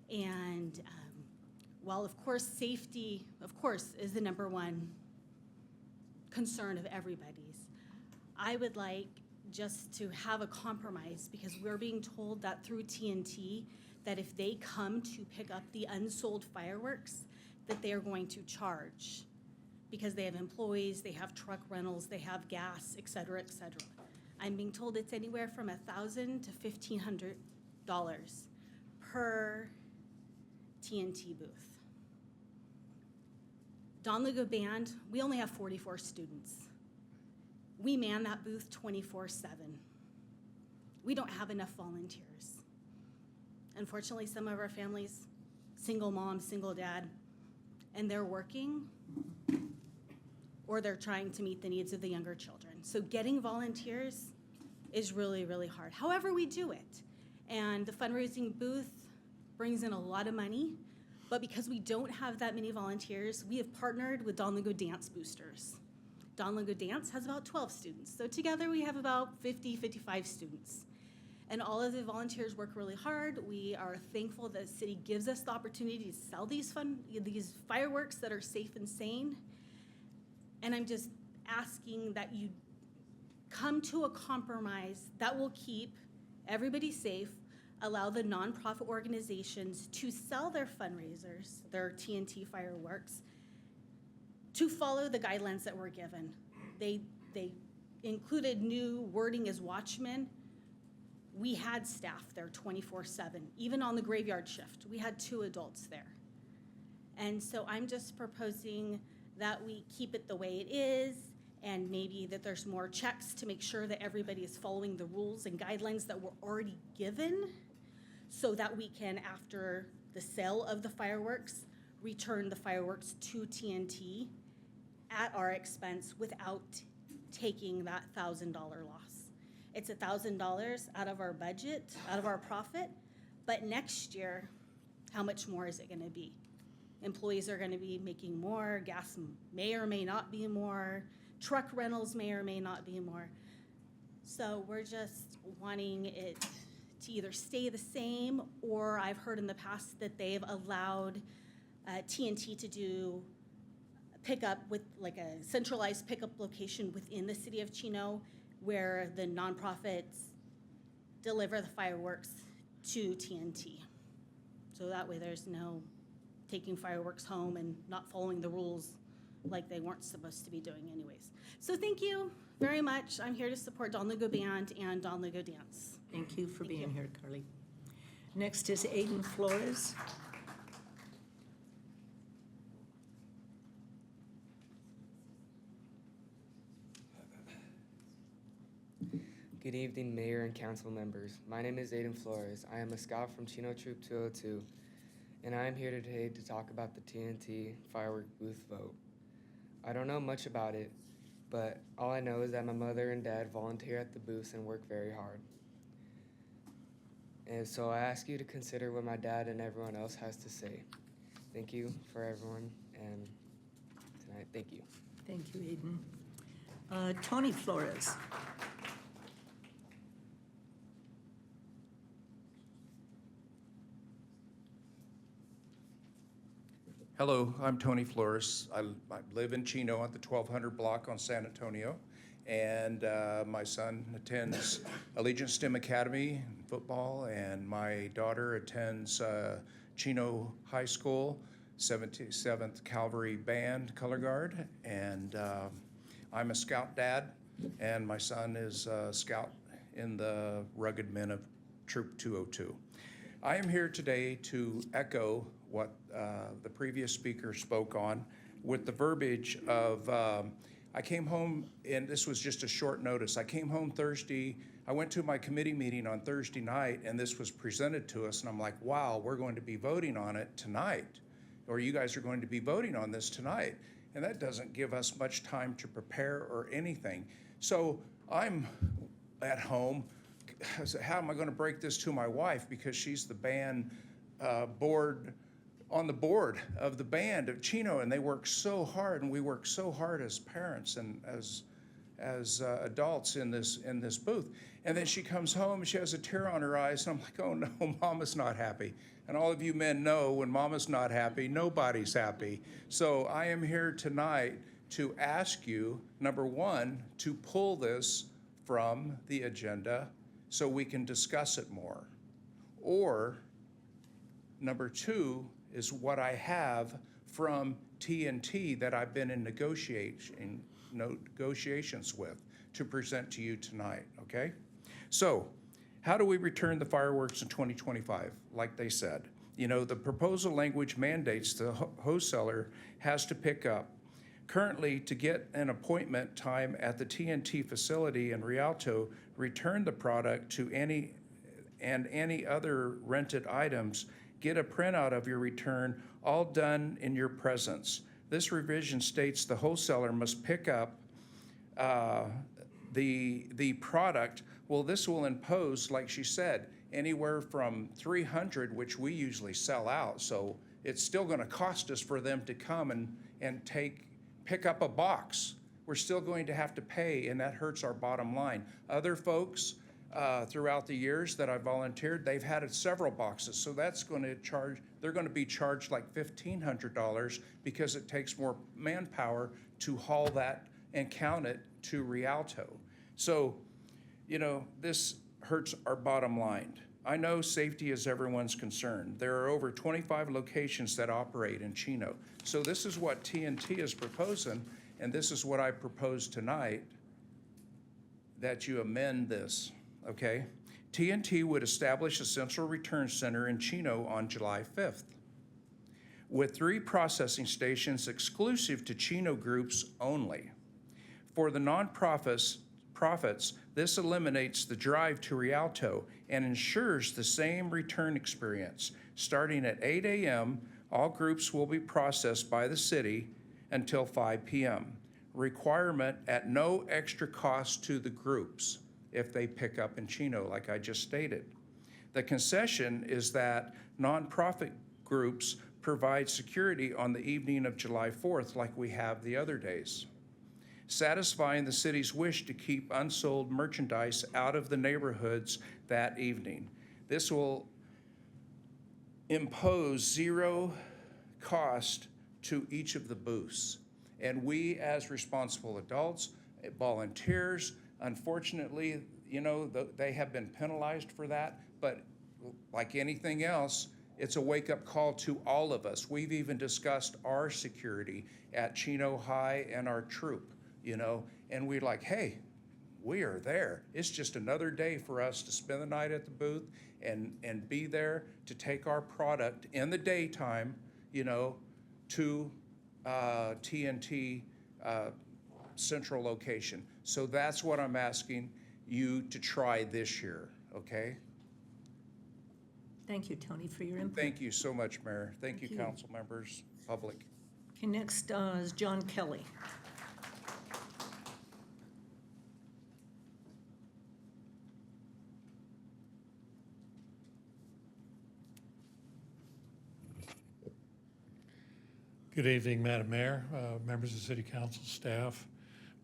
And while of course safety, of course, is the #1 concern of everybody's, I would like just to have a compromise, because we're being told that through TNT that if they come to pick up the unsold fireworks, that they are going to charge, because they have employees, they have truck rentals, they have gas, et cetera, et cetera. I'm being told it's anywhere from $1,000 to $1,500 per TNT booth. Don Lego Band, we only have 44 students. We man that booth 24/7. We don't have enough volunteers. Unfortunately, some of our families, single mom, single dad, and they're working, or they're trying to meet the needs of the younger children. So getting volunteers is really, really hard. However, we do it. And the fundraising booth brings in a lot of money, but because we don't have that many volunteers, we have partnered with Don Lego Dance Boosters. Don Lego Dance has about 12 students. So together we have about 50, 55 students. And all of the volunteers work really hard. We are thankful that the city gives us the opportunity to sell these fireworks that are safe and sane. And I'm just asking that you come to a compromise that will keep everybody safe, allow the nonprofit organizations to sell their fundraisers, their TNT fireworks, to follow the guidelines that were given. They included new wording as watchmen. We had staff there 24/7, even on the graveyard shift. We had 2 adults there. And so I'm just proposing that we keep it the way it is, and maybe that there's more checks to make sure that everybody is following the rules and guidelines that were already given, so that we can, after the sale of the fireworks, return the fireworks to TNT at our expense without taking that $1,000 loss. It's $1,000 out of our budget, out of our profit, but next year, how much more is it going to be? Employees are going to be making more, gas may or may not be more, truck rentals may or may not be more. So we're just wanting it to either stay the same, or I've heard in the past that they've allowed TNT to do pickup with like a centralized pickup location within the city of Chino, where the nonprofits deliver the fireworks to TNT. So that way there's no taking fireworks home and not following the rules like they weren't supposed to be doing anyways. So thank you very much. I'm here to support Don Lego Band and Don Lego Dance. Thank you for being here, Carly. Next is Aiden Flores. Good evening, Mayor and council members. My name is Aiden Flores. I am a scout from Chino Troop 202, and I am here today to talk about the TNT firework booth vote. I don't know much about it, but all I know is that my mother and dad volunteer at the booths and work very hard. And so I ask you to consider what my dad and everyone else has to say. Thank you for everyone, and tonight, thank you. Thank you, Eden. Tony Flores. Hello, I'm Tony Flores. I live in Chino at the 1200 block on San Antonio, and my son attends Allegiant STEM Academy football, and my daughter attends Chino High School, 77th Cavalry Band Color Guard, and I'm a scout dad, and my son is a scout in the Rugged Men of Troop 202. I am here today to echo what the previous speaker spoke on with the verbiage of, I came home, and this was just a short notice. I came home Thursday. I went to my committee meeting on Thursday night, and this was presented to us, and I'm like, wow, we're going to be voting on it tonight, or you guys are going to be voting on this tonight. And that doesn't give us much time to prepare or anything. So I'm at home. How am I going to break this to my wife, because she's the band on the board of the band of Chino, and they work so hard, and we work so hard as parents and as adults in this booth. And then she comes home, and she has a tear on her eyes, and I'm like, oh no, Mama's not happy. And all of you men know when Mama's not happy, nobody's happy. So I am here tonight to ask you, number one, to pull this from the agenda so we can discuss it more. Or number two is what I have from TNT that I've been in negotiations with to present to you tonight, okay? So, how do we return the fireworks in 2025? Like they said, you know, the proposal language mandates the wholesaler has to pick up. Currently, to get an appointment time at the TNT facility in Rialto, return the product to any other rented items, get a printout of your return, all done in your presence. This revision states the wholesaler must pick up the product. Well, this will impose, like she said, anywhere from 300, which we usually sell out. So it's still going to cost us for them to come and pick up a box. We're still going to have to pay, and that hurts our bottom line. Other folks throughout the years that I volunteered, they've had several boxes. So that's going to they're going to be charged like $1,500 because it takes more manpower to haul that and count it to Rialto. So, you know, this hurts our bottom line. I know safety is everyone's concern. There are over 25 locations that operate in Chino. So this is what TNT is proposing, and this is what I propose tonight, that you amend this, okay? TNT would establish a central return center in Chino on July 5th with 3 processing stations exclusive to Chino groups only. For the nonprofits, this eliminates the drive to Rialto and ensures the same return experience. Starting at 8 a.m., all groups will be processed by the city until 5 p.m. Requirement at no extra cost to the groups if they pick up in Chino, like I just stated. The concession is that nonprofit groups provide security on the evening of July 4th like we have the other days, satisfying the city's wish to keep unsold merchandise out of the neighborhoods that evening. This will impose 0 cost to each of the booths. And we, as responsible adults, volunteers, unfortunately, you know, they have been penalized for that, but like anything else, it's a wake-up call to all of us. We've even discussed our security at Chino High and our troop, you know, and we're like, hey, we are there. It's just another day for us to spend the night at the booth and be there to take our product in the daytime, you know, to TNT central location. So that's what I'm asking you to try this year, okay? Thank you, Tony, for your input. Thank you so much, Mayor. Thank you, you. council members, public. Okay, next is John Kelly. Good evening, Madam Mayor, members of the City Council, staff.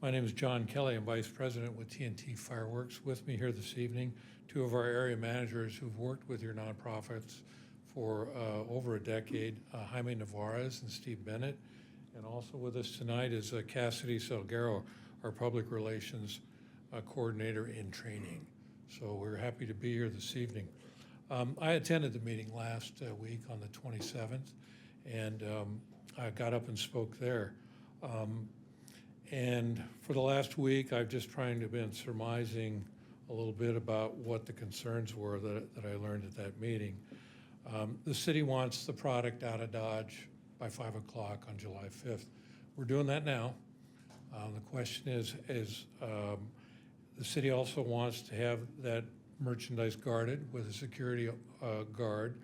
My name is John Kelly. I'm Vice President with TNT Fireworks. With me here this evening, two of our area managers who've worked with your nonprofits for over a decade, Jaime Navarez and Steve Bennett. And also with us tonight is Cassidy Salguero, our Public Relations Coordinator in Training. So we're happy to be here this evening. I attended the meeting last week on the 27th, and I got up and spoke there. And for the last week, I've just trying to been surmising a little bit about what the concerns were that I learned at that meeting. The city wants the product out of Dodge by 5 o'clock on July 5th. We're doing that now. The question is the city also wants to have that merchandise guarded with a security guard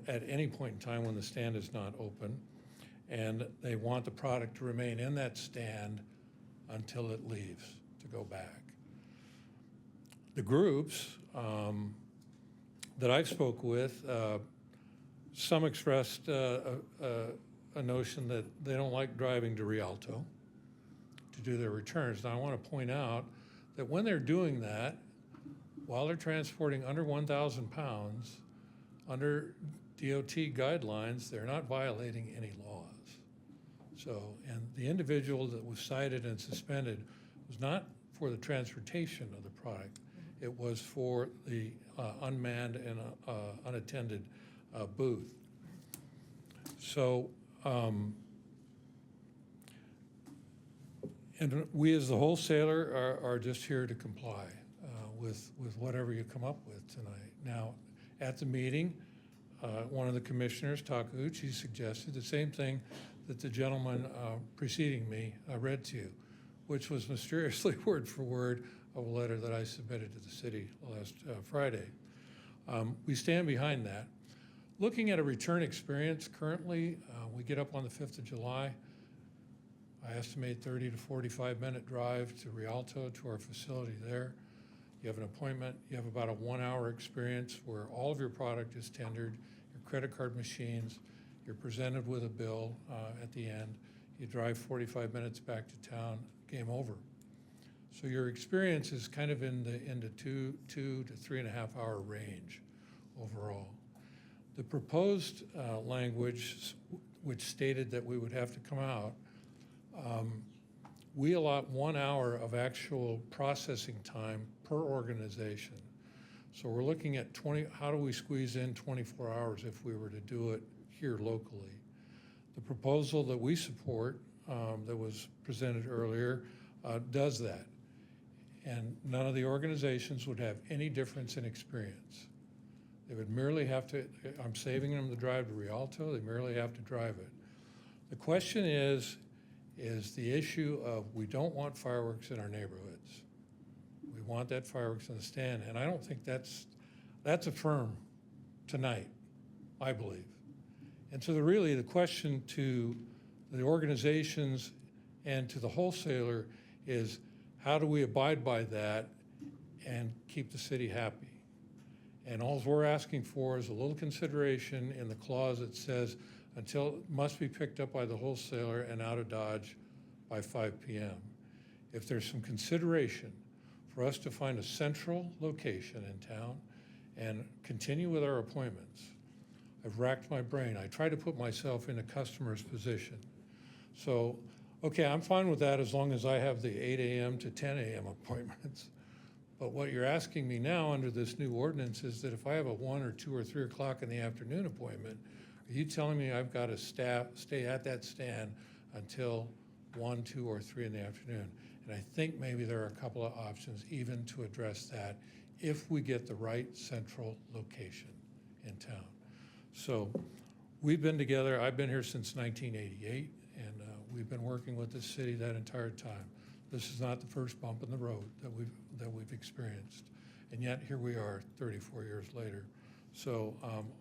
at any point in time when the stand is not open. And they want the product to remain in that stand until it leaves to go back. The groups that I've spoke with, some expressed a notion that they don't like driving to Rialto to do their returns. Now I want to point out that when they're doing that, while they're transporting under 1,000 pounds, under DOT guidelines, they're not violating any laws. So, and the individual that was cited and suspended was not for the transportation of the product. It was for the unmanned and unattended booth. So, and we as the wholesaler are just here to comply with whatever you come up with tonight. Now, at the meeting, one of the commissioners, Takeuchi, suggested the same thing that the gentleman preceding me read to you, which was mysteriously word for word of a letter that I submitted to the city last Friday. We stand behind that. Looking at a return experience currently, we get up on the 5th of July. I estimate 30 to 45-minute drive to Rialto, to our facility there. You have an appointment, you have about a 1-hour experience where all of your product is tendered, your credit card machines, you're presented with a bill at the end, you drive 45 minutes back to town, game over. So your experience is kind of in the 2 to 3.5 hour range overall. The proposed language, which stated that we would have to come out, we allot 1 hour of actual processing time per organization. So we're looking at how do we squeeze in 24 hours if we were to do it here locally? The proposal that we support that was presented earlier does that. And none of the organizations would have any difference in experience. They would merely have to, I'm saving them the drive to Rialto, they merely have to drive it. The question is the issue of we don't want fireworks in our neighborhoods. We want that fireworks in the stand, and I don't think that's affirmed tonight, I believe. And so the question to the organizations and to the wholesaler is how do we abide by that and keep the city happy? And all we're asking for is a little consideration in the clause that says until it must be picked up by the wholesaler and out of Dodge by 5 p.m. If there's some consideration for us to find a central location in town and continue with our appointments. I've racked my brain. I try to put myself in a customer's position. So, okay, I'm fine with that as long as I have the 8 a.m. to 10 a.m. appointments. But what you're asking me now under this new ordinance is that if I have a 1 or 2 or 3 o'clock in the afternoon appointment, are you telling me I've got to stay at that stand until 1, 2, or 3 in the afternoon? And I think maybe there are a couple of options even to address that if we get the right central location in town. So we've been together, I've been here since 1988, and we've been working with the city that entire time. This is not the first bump in the road that we've experienced. And yet here we are 34 years later. So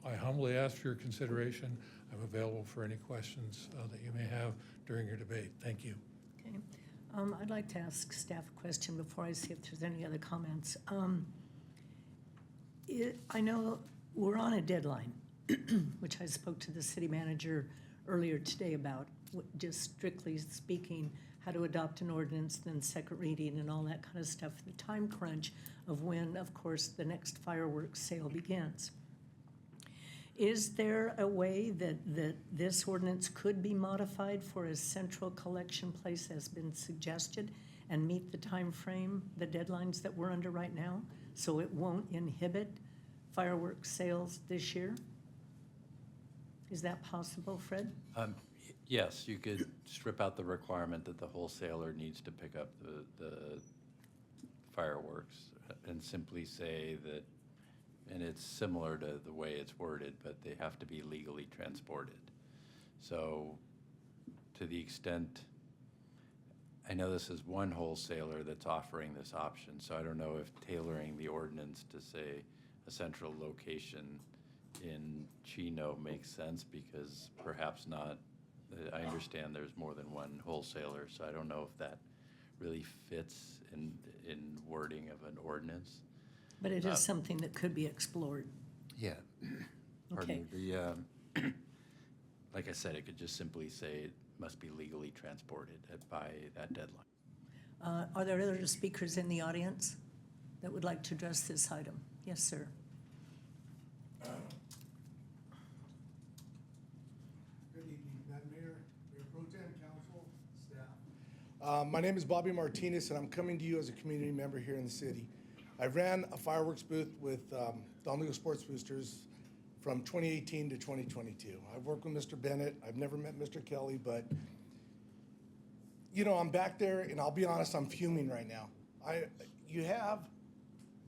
I humbly ask for your consideration. I'm available for any questions that you may have during your debate. Thank you. Okay. I'd like to ask staff a question before I see if there's any other comments. I know we're on a deadline, which I spoke to the city manager earlier today about just strictly speaking, how to adopt an ordinance, then second reading and all that kind of stuff, the time crunch of when, of course, the next fireworks sale begins. Is there a way that this ordinance could be modified for a central collection place as been suggested and meet the time frame, the deadlines that we're under right now, so it won't inhibit fireworks sales this year? Is that possible, Fred? Yes, you could strip out the requirement that the wholesaler needs to pick up the fireworks and simply say that, and it's similar to the way it's worded, but they have to be legally transported. So to the extent, I know this is one wholesaler that's offering this option, so I don't know if tailoring the ordinance to say a central location in Chino makes sense, because perhaps not. I understand there's more than one wholesaler, so I don't know if that really fits in wording of an ordinance. But it is something that could be explored. Yeah. Okay. Pardon me. Like I said, it could just simply say it must be legally transported by that deadline. Are there other speakers in the audience that would like to address this item? Yes, sir. Good evening, Madam Mayor, Mayor Pro Tem, Council, staff. My name is Bobby Martinez, and I'm coming to you as a community member here in the city. I ran a fireworks booth with Don Lugo Sports Boosters from 2018 to 2022. I've worked with Mr. Bennett. I've never met Mr. Kelly, but you know, I'm back there, and I'll be honest, I'm fuming right now.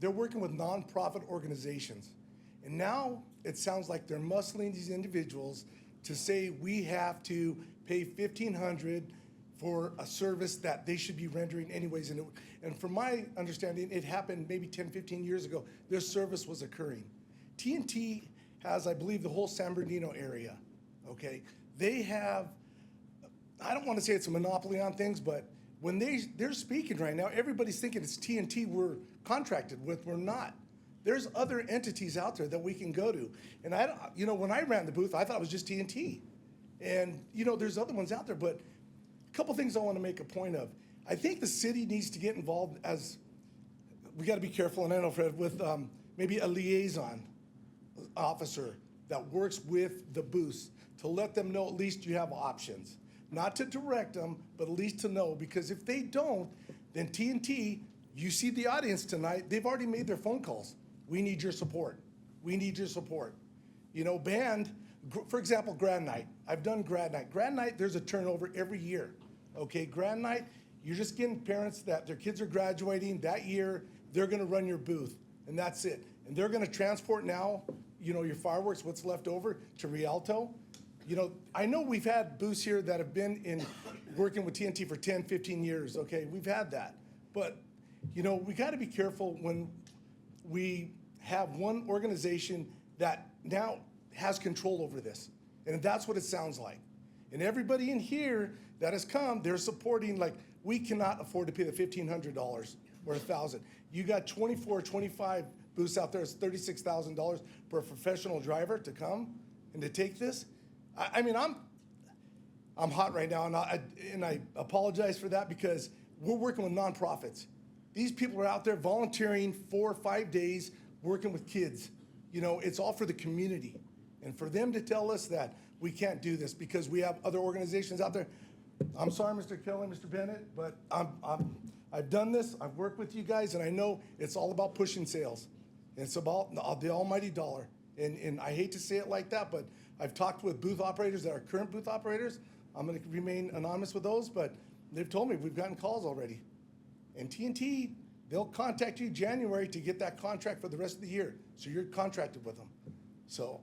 They're working with nonprofit organizations, and now it sounds like they're muscling these individuals to say we have to pay $1,500 for a service that they should be rendering anyways. And from my understanding, it happened maybe 10, 15 years ago. This service was occurring. TNT has, I believe, the whole San Bernardino area, okay? They have, I don't want to say it's a monopoly on things, but when they're speaking right now, everybody's thinking it's TNT we're contracted with. We're not. There's other entities out there that we can go to. And when I ran the booth, I thought it was just TNT. And, there's other ones out there, but a couple things I want to make a point of. I think the city needs to get involved we got to be careful, and I know, Fred, with maybe a liaison officer that works with the booths to let them know at least you have options. Not to direct them, but at least to know, because if they don't, then TNT, you see the audience tonight, they've already made their phone calls. We need your support. We need your support. Band, for example, Grand Night. I've done Grand Night. Grand Night, there's a turnover every year. Okay, Grand Night, you're just getting parents that their kids are graduating that year, they're gonna run your booth, and that's it. And they're gonna transport now, your fireworks, what's left over, to Rialto. I know we've had booths here that have been working with TNT for 10, 15 years, okay? We've had that. But, we gotta be careful when we have one organization that now has control over this. And that's what it sounds like. And everybody in here that has come, they're supporting, like, we cannot afford to pay the $1,500 or $1,000. You got 24, 25 booths out there, it's $36,000 for a professional driver to come and to take this. I mean, I'm hot right now, and I apologize for that, because we're working with nonprofits. These people are out there volunteering 4 or 5 days working with kids. It's all for the community. And for them to tell us that we can't do this because we have other organizations out there, I'm sorry, Mr. Kelly, Mr. Bennett, but I've done this, I've worked with you guys, and I know it's all about pushing sales. It's about the almighty dollar. And I hate to say it like that, but I've talked with booth operators that are current booth operators. I'm going to remain anonymous with those, but they've told me we've gotten calls already. And TNT, they'll contact you January to get that contract for the rest of the year. So you're contracted with them. So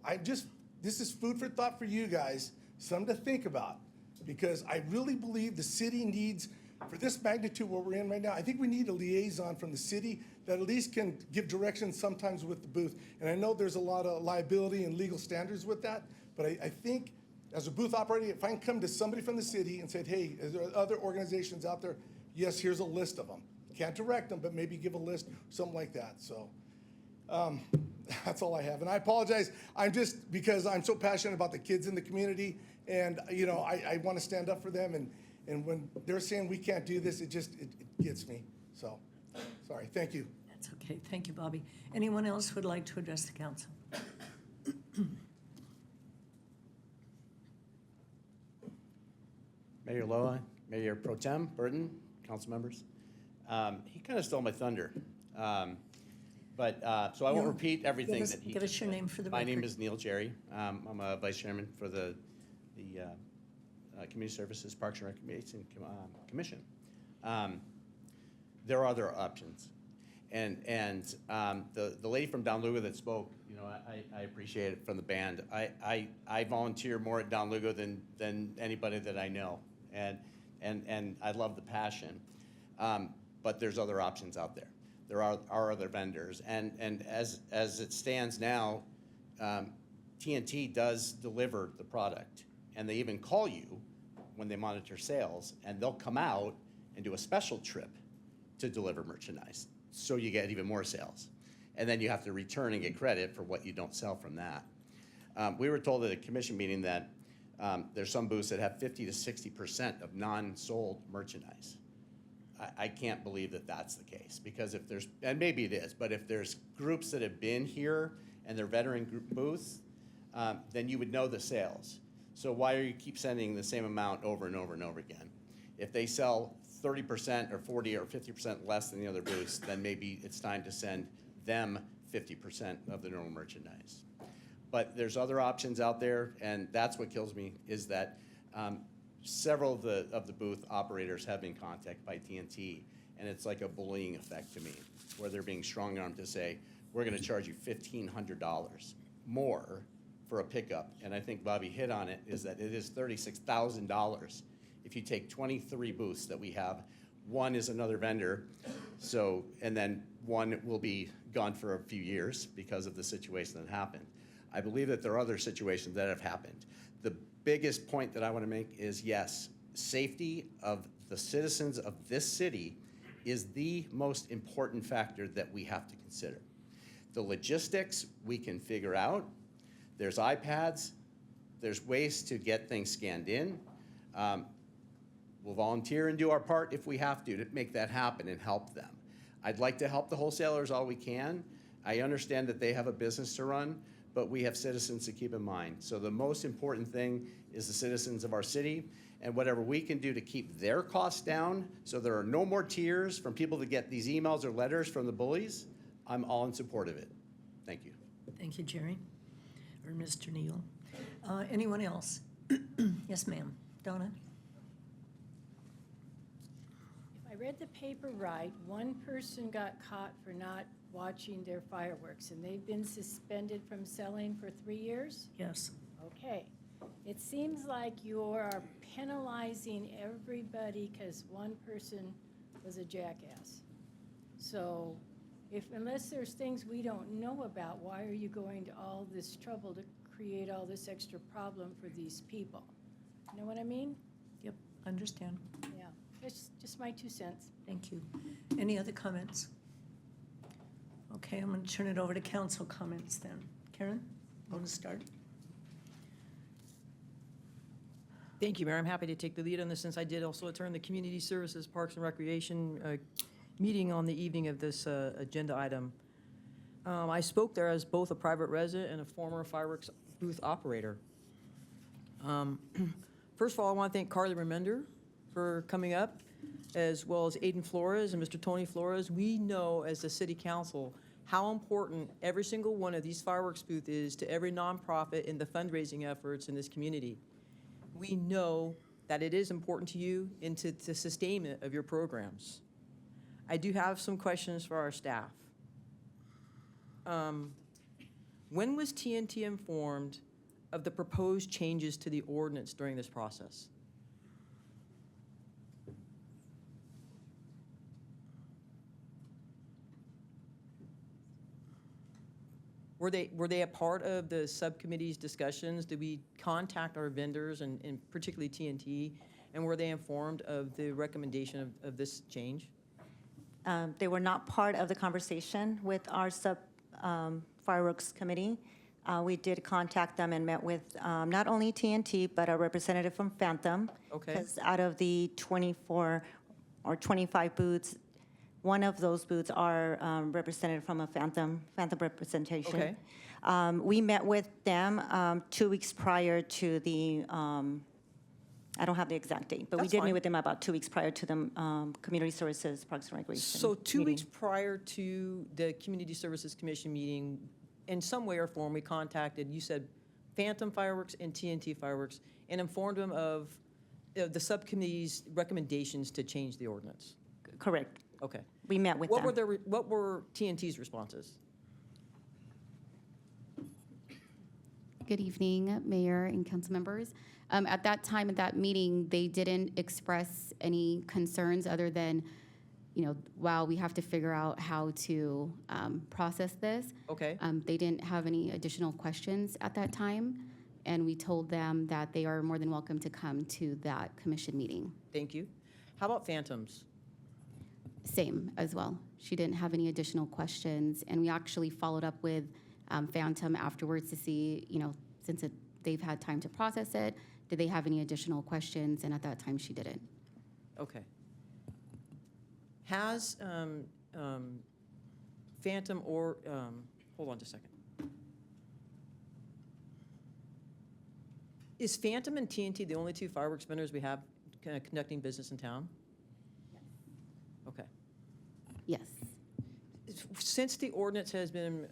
this is food for thought for you guys, something to think about, because I really believe the city needs, for this magnitude where we're in right now, I think we need a liaison from the city that at least can give direction sometimes with the booth. And I know there's a lot of liability and legal standards with that, but I think as a booth operator, if I can come to somebody from the city and say, hey, is there other organizations out there? Yes, here's a list of them. Can't direct them, but maybe give a list, something like that. So That's all I have. And I apologize. Because I'm so passionate about the kids in the community, and, you know, I want to stand up for them. And when they're saying we can't do this, it gets me. So, sorry. Thank you. That's okay. Thank you, Bobby. Anyone else who would like to address the council? Mayor Loa, Mayor Pro Tem Burton, council members. He kind of stole my thunder. So I won't repeat everything that he Give us just your said. name for the My record. name is Neil Jerry. I'm a vice chairman for the Community Services Parks and Recreation Commission. There are other options. And the lady from Don Lugo that spoke, you know, I appreciate it from the band. I volunteer more at Don Lugo than anybody that I know. And I love the passion. But there's other options out there. There are other vendors. And as it stands now, TNT does deliver the product. And they even call you when they monitor sales, and they'll come out and do a special trip to deliver merchandise. So you get even more sales. And then you have to return and get credit for what you don't sell from that. We were told at a commission meeting that there's some booths that have 50 to 60% of non-sold merchandise. I can't believe that that's the case, because if there's, and maybe it is, but if there's groups that have been here and they're veteran group booths, then you would know the sales. So why are you keep sending the same amount over and over and over again? If they sell 30% or 40 or 50% less than the other booths, then maybe it's time to send them 50% of the normal merchandise. But there's other options out there, and that's what kills me, is that several of the booth operators have been contacted by TNT, and it's like a bullying effect to me, where they're being strong-armed to say, we're gonna charge you $1,500 more for a pickup. And I think Bobby hit on it, is that it is $36,000. If you take 23 booths that we have, one is another vendor, so, and then one will be gone for a few years because of the situation that happened. I believe that there are other situations that have happened. The biggest point that I want to make is, yes, safety of the citizens of this city is the most important factor that we have to consider. The logistics we can figure out. There's iPads. There's ways to get things scanned in. We'll volunteer and do our part if we have to make that happen and help them. I'd like to help the wholesalers all we can. I understand that they have a business to run, but we have citizens to keep in mind. So the most important thing is the citizens of our city, and whatever we can do to keep their costs down so there are no more tears from people to get these emails or letters from the bullies, I'm all in support of it. Thank you. Thank you, Jerry, or Mr. Neal. Anyone else? Yes, ma'am. Donna? If I read the paper right, one person got caught for not watching their fireworks, and they've been suspended from selling for 3 years? Yes. Okay. It seems like you are penalizing everybody because one person was a jackass. So unless there's things we don't know about, why are you going to all this trouble to create all this extra problem for these people? You know what I mean? Yep, understand. Yeah, it's just my 2 cents. Thank you. Any other comments? Okay, I'm going to turn it over to council comments then. Karen, you want to start? Thank you, Mayor. I'm happy to take the lead on this, since I did also attend the Community Services, Parks and Recreation meeting on the evening of this agenda item. I spoke there as both a private resident and a former fireworks booth operator. First of all, I want to thank Carly Remender for coming up, as well as Aiden Flores and Mr. Tony Flores. We know as the City Council how important every single one of these fireworks booths is to every nonprofit in the fundraising efforts in this community. We know that it is important to you and to the sustainment of your programs. I do have some questions for our staff. When was TNT informed of the proposed changes to the ordinance during this process? Were they a part of the subcommittee's discussions? Did we contact our vendors and particularly TNT? And were they informed of the recommendation of this change? They were not part of the conversation with our Fireworks Committee. We did contact them and met with not only TNT, but a representative from Phantom. Okay. Because out of the 24 or 25 booths, one of those booths are represented from a Phantom representation. Okay. We met with them 2 weeks prior to the, I don't have the exact date, but we That's did fine. meet with them about 2 weeks prior to the Community Services Parks and Recreation So 2 meeting. weeks prior to the Community Services Commission meeting, in some way or form, we contacted, you said, Phantom Fireworks and TNT Fireworks, and informed them of the subcommittee's recommendations to change the ordinance. Correct. Okay. We met with What them. were what were TNT's responses? Good evening, Mayor and council members. At that time, at that meeting, they didn't express any concerns other than, wow, we have to figure out how to process this. Okay. They didn't have any additional questions at that time, and we told them that they are more than welcome to come to that commission meeting. Thank you. How about Phantoms? Same as well. She didn't have any additional questions, and we actually followed up with Phantom afterwards to see, since they've had time to process it, did they have any additional questions? And at that time, she didn't. Okay. Has Phantom or, hold on just a second. Is Phantom and TNT the only two fireworks vendors we have conducting business in town? Okay. Yes. Since the ordinance has been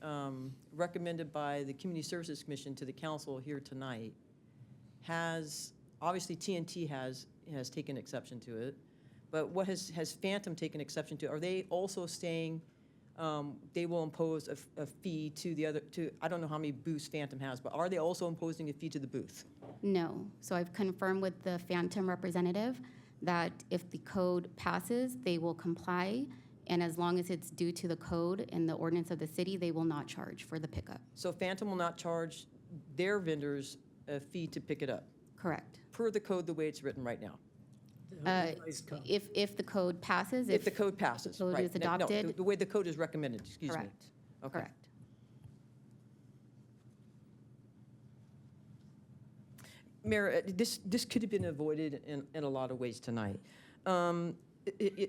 recommended by the Community Services Commission to the council here tonight, obviously TNT has taken exception to it, but what has Phantom taken exception to? Are they also saying they will impose a fee to I don't know how many booths Phantom has, but are they also imposing a fee to the booth? No. So I've confirmed with the Phantom representative that if the code passes, they will comply. And as long as it's due to the code and the ordinance of the city, they will not charge for the pickup. So Phantom will not charge their vendors a fee to pick it up? Correct. Per the code the way it's written right now? If the code passes. If the code passes, the code right. is No, adopted. the way the code is recommended, excuse me. Correct. Okay. Correct. Mayor, this could have been avoided in a lot of ways tonight.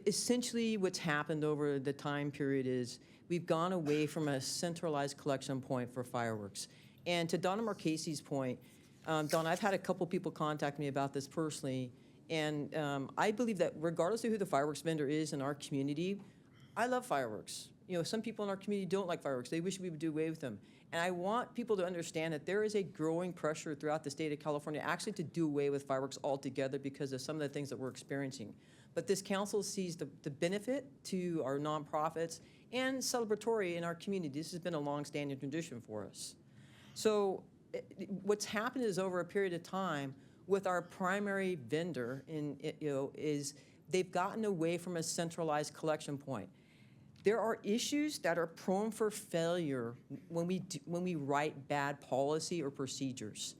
Essentially, what's happened over the time period is we've gone away from a centralized collection point for fireworks. And to Donna Marchese's point, Donna, I've had a couple people contact me about this personally, and I believe that regardless of who the fireworks vendor is in our community, I love fireworks. Some people in our community don't like fireworks. They wish we would do away with them. And I want people to understand that there is a growing pressure throughout the state of California actually to do away with fireworks altogether because of some of the things that we're experiencing. But this council sees the benefit to our nonprofits and celebratory in our community. This has been a long-standing tradition for us. So what's happened is over a period of time with our primary vendor is they've gotten away from a centralized collection point. There are issues that are prone for failure when we write bad policy or procedures.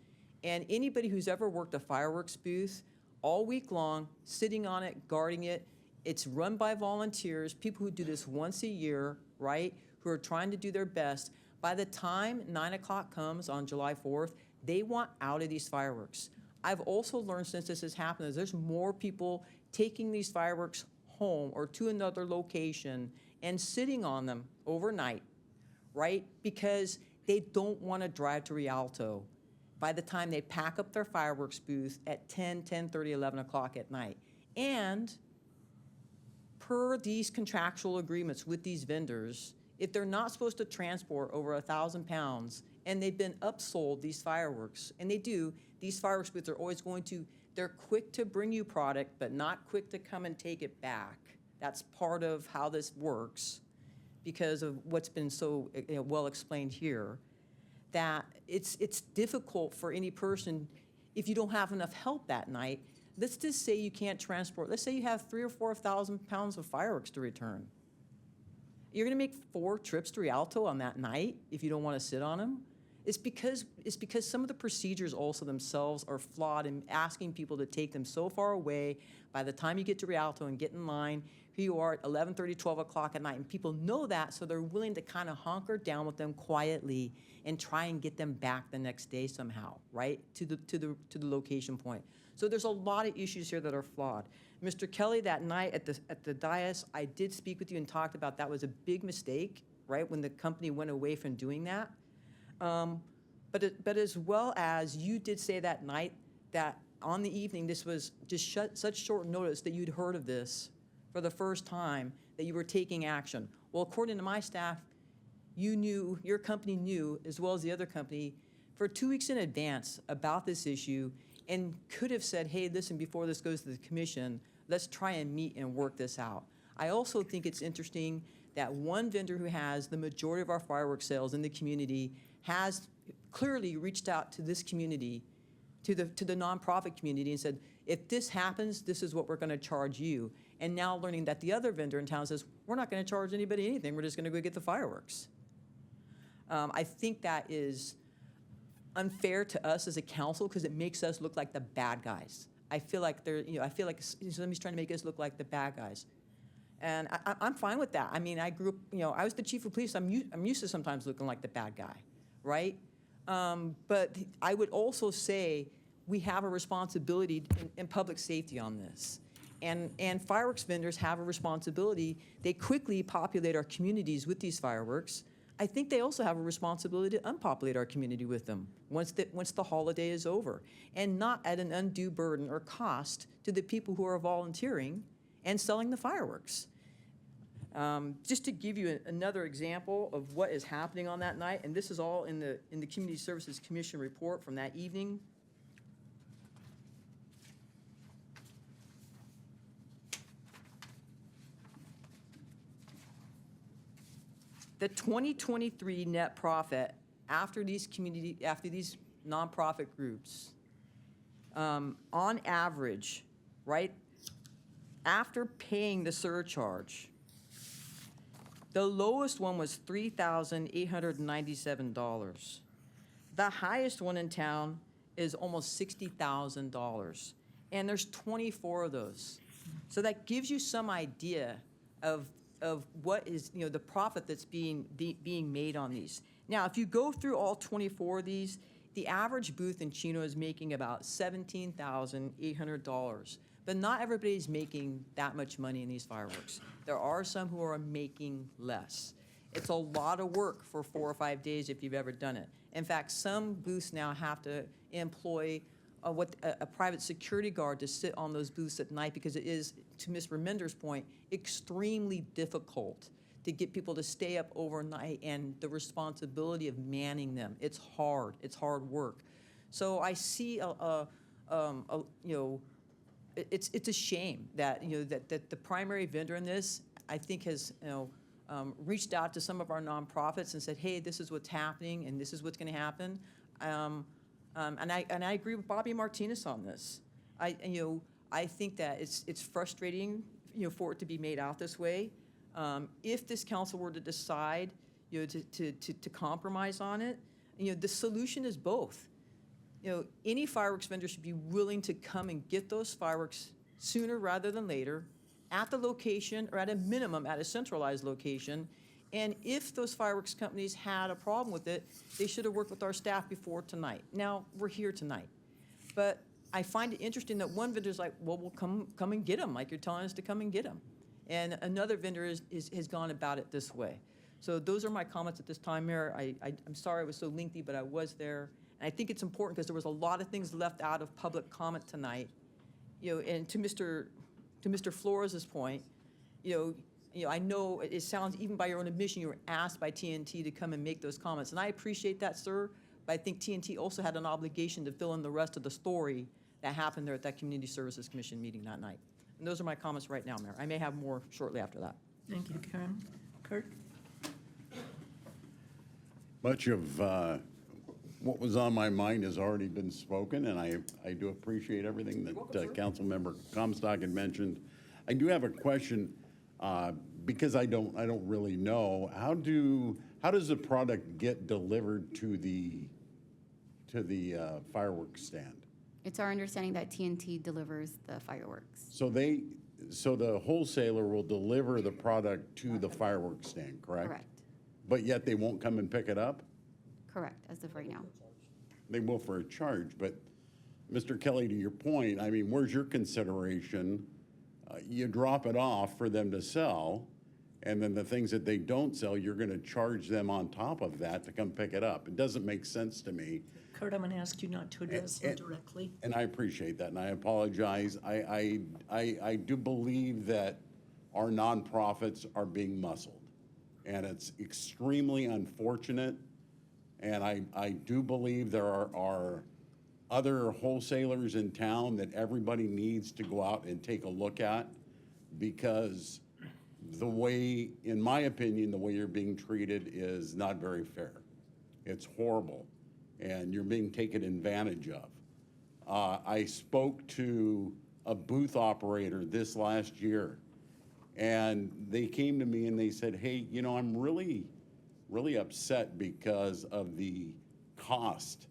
And anybody who's ever worked a fireworks booth all week long, sitting on it, guarding it, it's run by volunteers, people who do this once a year, right, who are trying to do their best. By the time 9 o'clock comes on July 4th, they want out of these fireworks. I've also learned since this has happened is there's more people taking these fireworks home or to another location and sitting on them overnight, right? Because they don't want to drive to Rialto by the time they pack up their fireworks booth at 10, 10:30, 11 o'clock at night. And per these contractual agreements with these vendors, if they're not supposed to transport over 1,000 pounds and they've been upsold these fireworks, and they do, these fireworks booths are always they're quick to bring you product, but not quick to come and take it back. That's part of how this works because of what's been so well explained here, that it's difficult for any person if you don't have enough help that night. Let's just say you can't transport. Let's say you have 3,000 or 4,000 pounds of fireworks to return. You're going to make 4 trips to Rialto on that night if you don't want to sit on them. It's because some of the procedures also themselves are flawed in asking people to take them so far away. By the time you get to Rialto and get in line, who you are at 11:30, 12 o'clock at night. And people know that, so they're willing to kind of hunker down with them quietly and try and get them back the next day somehow, right, to the location point. So there's a lot of issues here that are flawed. Mr. Kelly, that night at the dais, I did speak with you and talked about that was a big mistake, right, when the company went away from doing that. But as well as you did say that night that on the evening, this was just such short notice that you'd heard of this for the first time, that you were taking action. Well, according to my staff, you knew, your company knew, as well as the other company, for 2 weeks in advance about this issue and could have said, hey, listen, before this goes to the commission, let's try and meet and work this out. I also think it's interesting that one vendor who has the majority of our fireworks sales in the community has clearly reached out to this community, to the nonprofit community, and said, if this happens, this is what we're going to charge you. And now learning that the other vendor in town says, we're not going to charge anybody anything, we're just going to go get the fireworks. I think that is unfair to us as a council because it makes us look like the bad guys. I feel like somebody's trying to make us look like the bad guys. And I'm fine with that. I mean, I grew up, I was the chief of police. I'm used to sometimes looking like the bad guy, right? But I would also say we have a responsibility in public safety on this. And fireworks vendors have a responsibility. They quickly populate our communities with these fireworks. I think they also have a responsibility to unpopulate our community with them once the holiday is over, and not at an undue burden or cost to the people who are volunteering and selling the fireworks. Just to give you another example of what is happening on that night, and this is all in the Community Services Commission report from that evening. The 2023 net profit after these nonprofit groups, on average, right, after paying the surcharge, the lowest one was $3,897. The highest one in town is almost $60,000, and there's 24 of those. So that gives you some idea of what is, the profit that's being made on these. Now, if you go through all 24 of these, the average booth in Chino is making about $17,800. But not everybody's making that much money in these fireworks. There are some who are making less. It's a lot of work for 4 or 5 days if you've ever done it. In fact, some booths now have to employ a private security guard to sit on those booths at night because it is, to Ms. Remender's point, extremely difficult to get people to stay up overnight and the responsibility of manning them. It's hard work. So I see it's a shame that that the primary vendor in this, I think, has reached out to some of our nonprofits and said, hey, this is what's happening and this is what's going to happen. And I agree with Bobby Martinez on this. I think that it's frustrating, for it to be made out this way. If this council were to decide, to compromise on it, the solution is both. Any fireworks vendor should be willing to come and get those fireworks sooner rather than later, at the location, or at a minimum at a centralized location. And if those fireworks companies had a problem with it, they should have worked with our staff before tonight. Now, we're here tonight. But I find it interesting that one vendor's like, well, we'll come and get them, like you're telling us to come and get them. And another vendor has gone about it this way. So those are my comments at this time, Mayor. I'm sorry it was so lengthy, but I was there. And I think it's important because there was a lot of things left out of public comment tonight. And to Mr. Flores' point, I know it sounds, even by your own admission, you were asked by TNT to come and make those comments. And I appreciate that, sir, but I think TNT also had an obligation to fill in the rest of the story that happened there at that Community Services Commission meeting that night. And those are my comments right now, Mayor. I may have more shortly after that. Thank you, Karen. Kurt? Much of what was on my mind has already been spoken, and I do appreciate everything that Councilmember Comstock had mentioned. I do have a question. Because I don't really know, how does the product get delivered to the fireworks stand? It's our understanding that TNT delivers the fireworks. So so the wholesaler will deliver the product to the fireworks stand, correct? Correct. But yet they won't come and pick it up? Correct, as of right now. They will for a charge, but Mr. Kelly, to your point, I mean, where's your consideration? You drop it off for them to sell, and then the things that they don't sell, you're gonna charge them on top of that to come pick it up. It doesn't make sense to me. Kurt, I'm going to ask you not to address them directly. And I appreciate that, and I apologize. I do believe that our nonprofits are being muscled, and it's extremely unfortunate. And I do believe there are other wholesalers in town that everybody needs to go out and take a look at, because the way, in my opinion, the way you're being treated is not very fair. It's horrible, and you're being taken advantage of. I spoke to a booth operator this last year, and they came to me and they said, hey, you know, I'm really upset because of the cost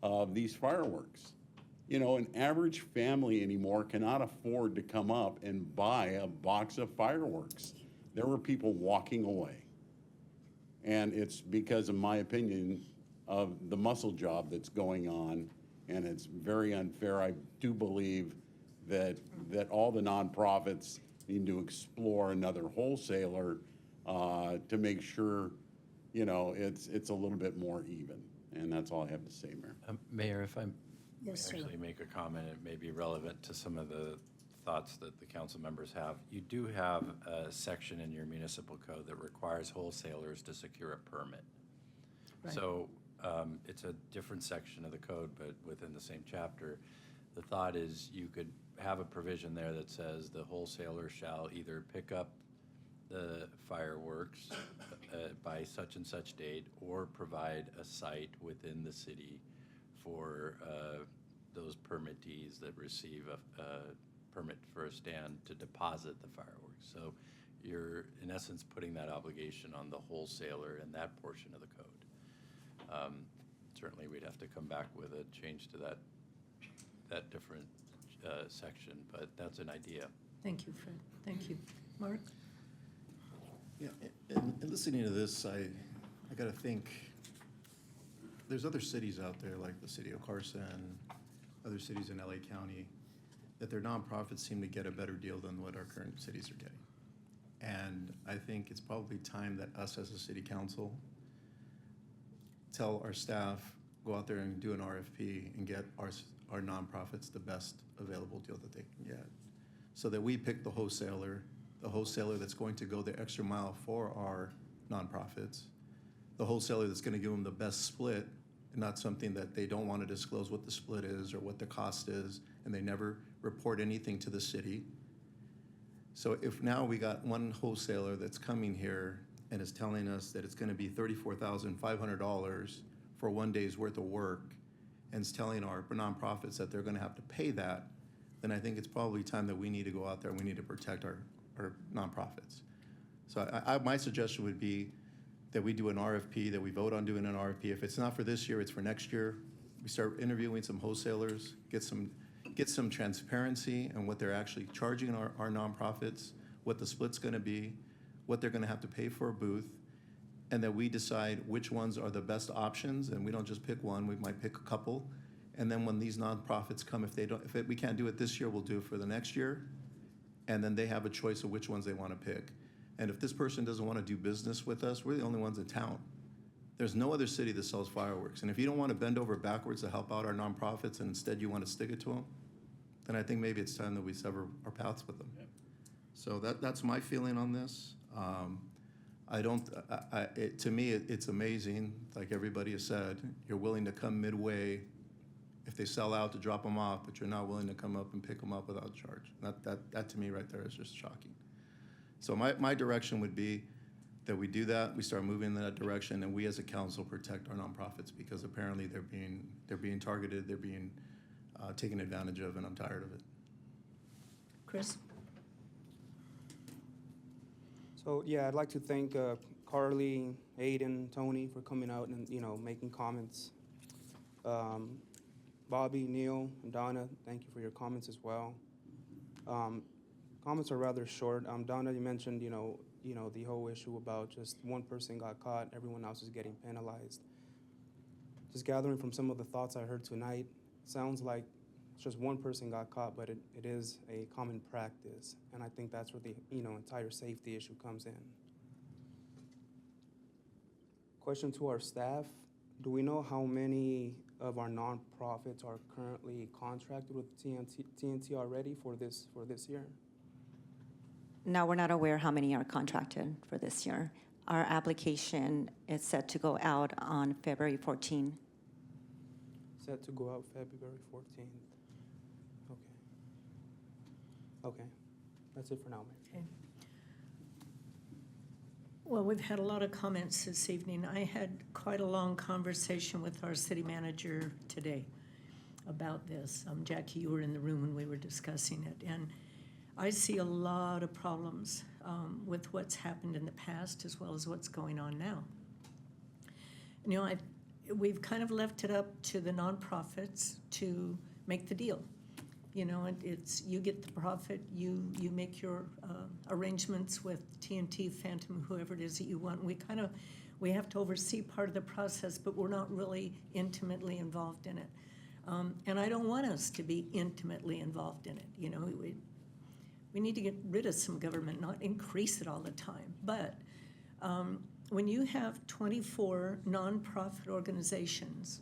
of these fireworks. You know, an average family anymore cannot afford to come up and buy a box of fireworks. There were people walking away. And it's because, in my opinion, of the muscle job that's going on, and it's very unfair. I do believe that all the nonprofits need to explore another wholesaler to make sure, you know, it's a little bit more even. And that's all I have to say, Mayor. Mayor, if I Yes, sir. actually make a comment, it may be relevant to some of the thoughts that the council members have. You do have a section in your municipal code that requires wholesalers to secure a permit. Right. So it's a different section of the code, but within the same chapter. The thought is you could have a provision there that says the wholesaler shall either pick up the fireworks by such and such date, or provide a site within the city for those permittees that receive a permit for a stand to deposit the fireworks. So you're, in essence, putting that obligation on the wholesaler in that portion of the code. Certainly, we'd have to come back with a change to that different section, but that's an idea. Thank you, Fred. Thank you. Mark? Yeah, and listening to this, I gotta think, there's other cities out there, like the city of Carson, other cities in LA County, that their nonprofits seem to get a better deal than what our current cities are getting. And I think it's probably time that us as a city council tell our staff, go out there and do an RFP and get our nonprofits the best available deal that they can get. So that we pick the wholesaler that's going to go the extra mile for our nonprofits, the wholesaler that's gonna give them the best split, and not something that they don't wanna disclose what the split is or what the cost is, and they never report anything to the city. So if now we got one wholesaler that's coming here and is telling us that it's gonna be $34,500 for one day's worth of work, and is telling our nonprofits that they're gonna have to pay that, then I think it's probably time that we need to go out there and we need to protect our nonprofits. So my suggestion would be that we do an RFP, that we vote on doing an RFP. If it's not for this year, it's for next year. We start interviewing some wholesalers, get some transparency on what they're actually charging our nonprofits, what the split's gonna be, what they're gonna have to pay for a booth, and that we decide which ones are the best options, and we don't just pick one, we might pick a couple. And then when these nonprofits come, if we can't do it this year, we'll do it for the next year. And then they have a choice of which ones they want to pick. And if this person doesn't want to do business with us, we're the only ones in town. There's no other city that sells fireworks. And if you don't want to bend over backwards to help out our nonprofits and instead you want to stick it to them, then I think maybe it's time that we sever our paths with them. So that's my feeling on this. To me, it's amazing, like everybody has said, you're willing to come midway if they sell out to drop them off, but you're not willing to come up and pick them up without charge. That to me right there is just shocking. So my direction would be that we do that, we start moving in that direction, and we as a council protect our nonprofits, because apparently they're being targeted, they're being taken advantage of, and I'm tired of it. Chris? So yeah, I'd like to thank Carly, Aiden, Tony for coming out and making comments. Bobby, Neil, and Donna, thank you for your comments as well. comments are rather short. Donna, you mentioned, the whole issue about just one person got caught, everyone else is getting penalized. Just gathering from some of the thoughts I heard tonight, sounds like just one person got caught, but it is a common practice. And I think that's where the, entire safety issue comes in. Question to our staff, do we know how many of our nonprofits are currently contracted with TNT already for this year? No, we're not aware how many are contracted for this year. Our application is set to go out on February 14. Set to go out February 14th. Okay. That's it for now, Mayor. Okay. Well, we've had a lot of comments this evening. I had quite a long conversation with our city manager today about this. Jackie, you were in the room when we were discussing it. And I see a lot of problems with what's happened in the past as well as what's going on now. We've kind of left it up to the nonprofits to make the deal. It's you get the profit, you make your arrangements with TNT, Phantom, whoever it is that you want. We have to oversee part of the process, but we're not really intimately involved in it. And I don't want us to be intimately involved in it. We need to get rid of some government, not increase it all the time. But when you have 24 nonprofit organizations,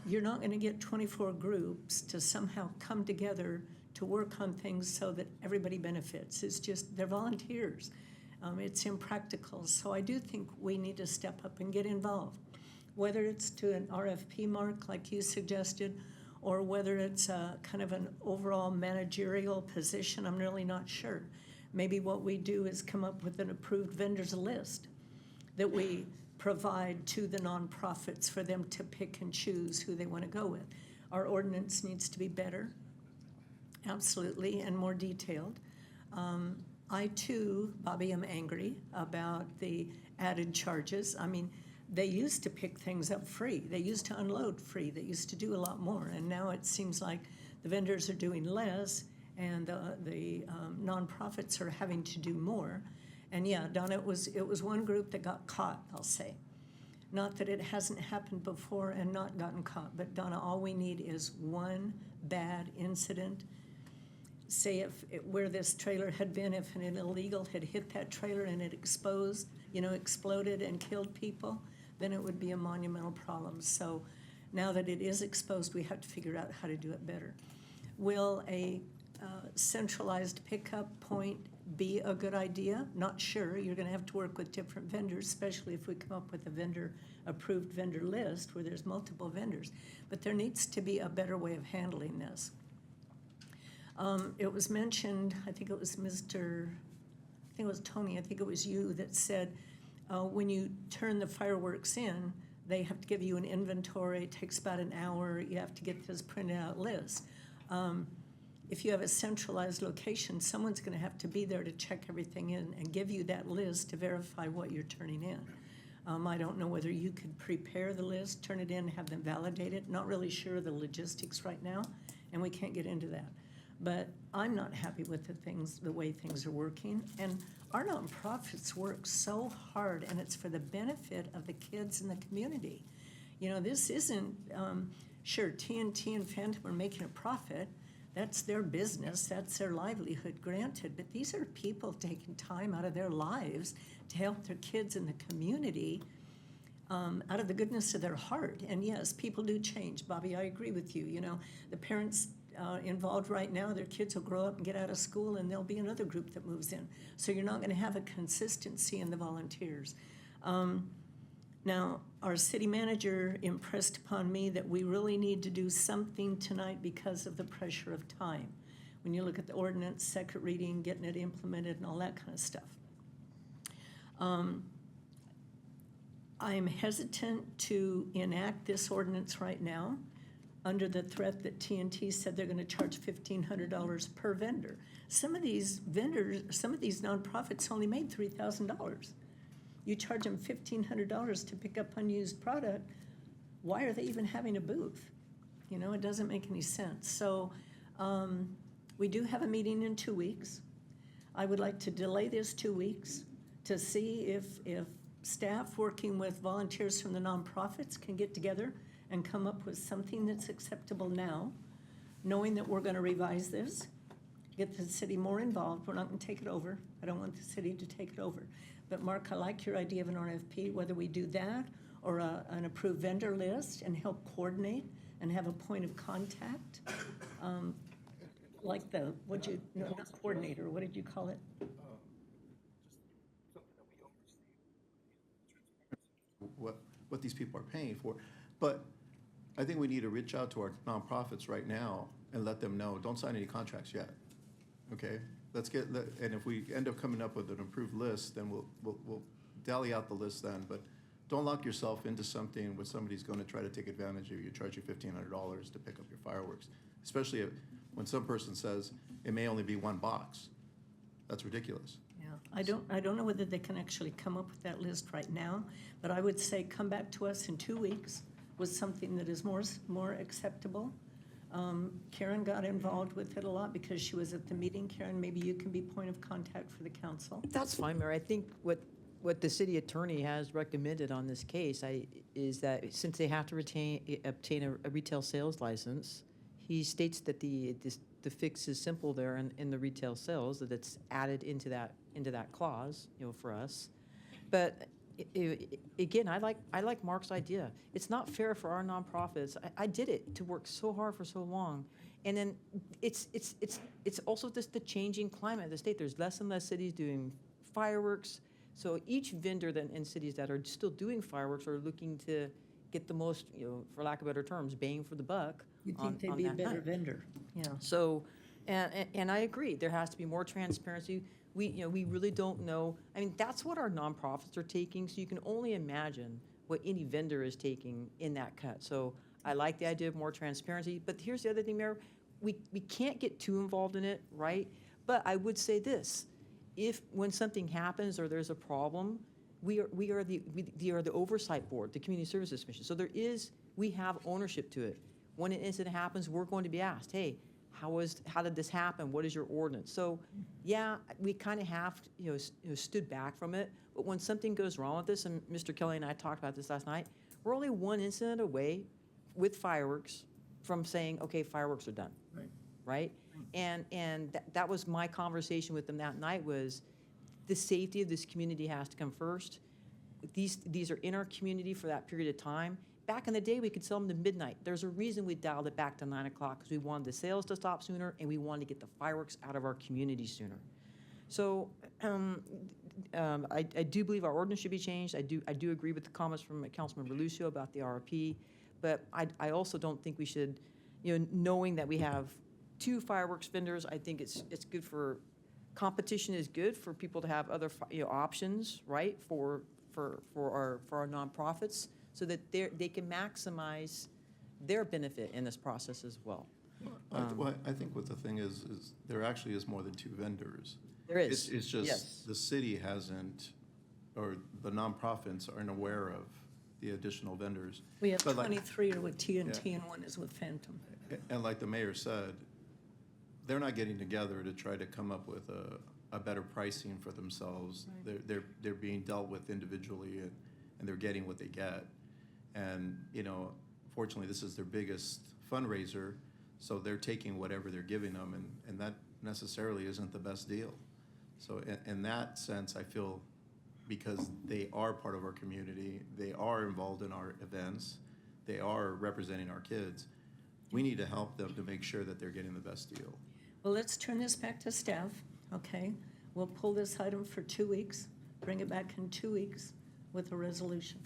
you're not going to get 24 groups to somehow come together to work on things so that everybody benefits. It's just, they're volunteers. It's impractical. So I do think we need to step up and get involved, whether it's to an RFP mark like you suggested, or whether it's kind of an overall managerial position. I'm really not sure. Maybe what we do is come up with an approved vendors list that we provide to the nonprofits for them to pick and choose who they want to go with. Our ordinance needs to be better, absolutely, and more detailed. I too, Bobby, am angry about the added charges. I mean, they used to pick things up free. They used to unload free. They used to do a lot more. And now it seems like the vendors are doing less and the nonprofits are having to do more. And yeah, Donna, it was one group that got caught, I'll say. Not that it hasn't happened before and not gotten caught, but Donna, all we need is one bad incident. Say where this trailer had been, if an illegal had hit that trailer and it exploded and killed people, then it would be a monumental problem. So now that it is exposed, we have to figure out how to do it better. Will a centralized pickup point be a good idea? Not sure. You're going to have to work with different vendors, especially if we come up with a approved vendor list where there's multiple vendors. But there needs to be a better way of handling this. It was mentioned, I think it was Tony, I think it was you that said when you turn the fireworks in, they have to give you an inventory. It takes about an hour. You have to get this printed out list. If you have a centralized location, someone's going to have to be there to check everything in and give you that list to verify what you're turning in. I don't know whether you could prepare the list, turn it in, have them validate it. Not really sure of the logistics right now, and we can't get into that. But I'm not happy with the way things are working. And our nonprofits work so hard, and it's for the benefit of the kids in the community. This isn't, sure, TNT and Phantom are making a profit. That's their business, that's their livelihood, granted, but these are people taking time out of their lives to help their kids in the community out of the goodness of their heart. And yes, people do change. Bobby, I agree with you. The parents involved right now, their kids will grow up and get out of school and there'll be another group that moves in. So you're not going to have a consistency in the volunteers. Now, our city manager impressed upon me that we really need to do something tonight because of the pressure of time. When you look at the ordinance, second reading, getting it implemented and all that kind of stuff. I am hesitant to enact this ordinance right now under the threat that TNT said they're going to charge $1,500 per vendor. Some of these vendors, some of these nonprofits only made $3,000. You charge them $1,500 to pick up unused product. Why are they even having a booth? It doesn't make any sense. So we do have a meeting in 2 weeks. I would like to delay this 2 weeks to see if staff working with volunteers from the nonprofits can get together and come up with something that's acceptable now, knowing that we're going to revise this, get the city more involved. We're not going to take it over. I don't want the city to take it over. But Mark, I like your idea of an RFP, whether we do that or an approved vendor list and help coordinate and have a point of contact. Like the, not coordinator, what did you call it? What these people are paying for. But I think we need to reach out to our nonprofits right now and let them know, don't sign any contracts yet, okay? And if we end up coming up with an approved list, then we'll dally out the list then, but don't lock yourself into something where somebody's gonna try to take advantage of you, charge you $1,500 to pick up your fireworks, especially when some person says it may only be one box. That's ridiculous. Yeah, I don't know whether they can actually come up with that list right now, but I would say come back to us in 2 weeks with something that is more acceptable. Karen got involved with it a lot because she was at the meeting. Karen, maybe you can be point of contact for the council. That's fine, Mayor. I think what the city attorney has recommended on this case is that since they have to obtain a retail sales license, he states that the fix is simple there in the retail sales, that it's added into that clause, for us. But again, I like Mark's idea. It's not fair for our nonprofits. I did it to work so hard for so long. And then it's also just the changing climate of the state. There's less and less cities doing fireworks. So each vendor in cities that are still doing fireworks are looking to get the most, for lack of better terms, bang for the buck. You'd think they'd be a better vendor, yeah. So, and I agree, there has to be more transparency. We really don't know. I mean, that's what our nonprofits are taking, so you can only imagine what any vendor is taking in that cut. So I like the idea of more transparency, but here's the other thing, Mayor. We can't get too involved in it, right? But I would say this, when something happens or there's a problem, we are the oversight board, the Community Services Commission. So we have ownership to it. When an incident happens, we're going to be asked, hey, how did this happen? What is your ordinance? So, yeah, we kind of have, stood back from it. But when something goes wrong with this, and Mr. Kelly and I talked about this last night, we're only one incident away with fireworks from saying, okay, fireworks are done. Right? And that was my conversation with them that night was the safety of this community has to come first. These are in our community for that period of time. Back in the day, we could sell them to midnight. There's a reason we dialed it back to 9 o'clock because we wanted the sales to stop sooner and we wanted to get the fireworks out of our community sooner. So I do believe our ordinance should be changed. I do agree with the comments from Councilmember Lucio about the RFP, but I also don't think we should, knowing that we have 2 fireworks vendors, I think it's good for, competition is good for people to have other options, right, for our nonprofits, so that they can maximize their benefit in this process as well. Well, I think what the thing is there actually is more than 2 vendors. There is. It's just yes. The city hasn't, or the nonprofits aren't aware of the additional vendors. We have But 23 are with TNT and 1 is with Phantom. And like the mayor said, they're not getting together to try to come up with a better pricing for themselves. Right. They're being dealt with individually and they're getting what they get. And, fortunately, this is their biggest fundraiser, so they're taking whatever they're giving them, and that necessarily isn't the best deal. So in that sense, I feel because they are part of our community, they are involved in our events, they are representing our kids, we need to help them to make sure that they're getting the best deal. Well, let's turn this back to staff, okay? We'll pull this item for 2 weeks, bring it back in 2 weeks with a resolution.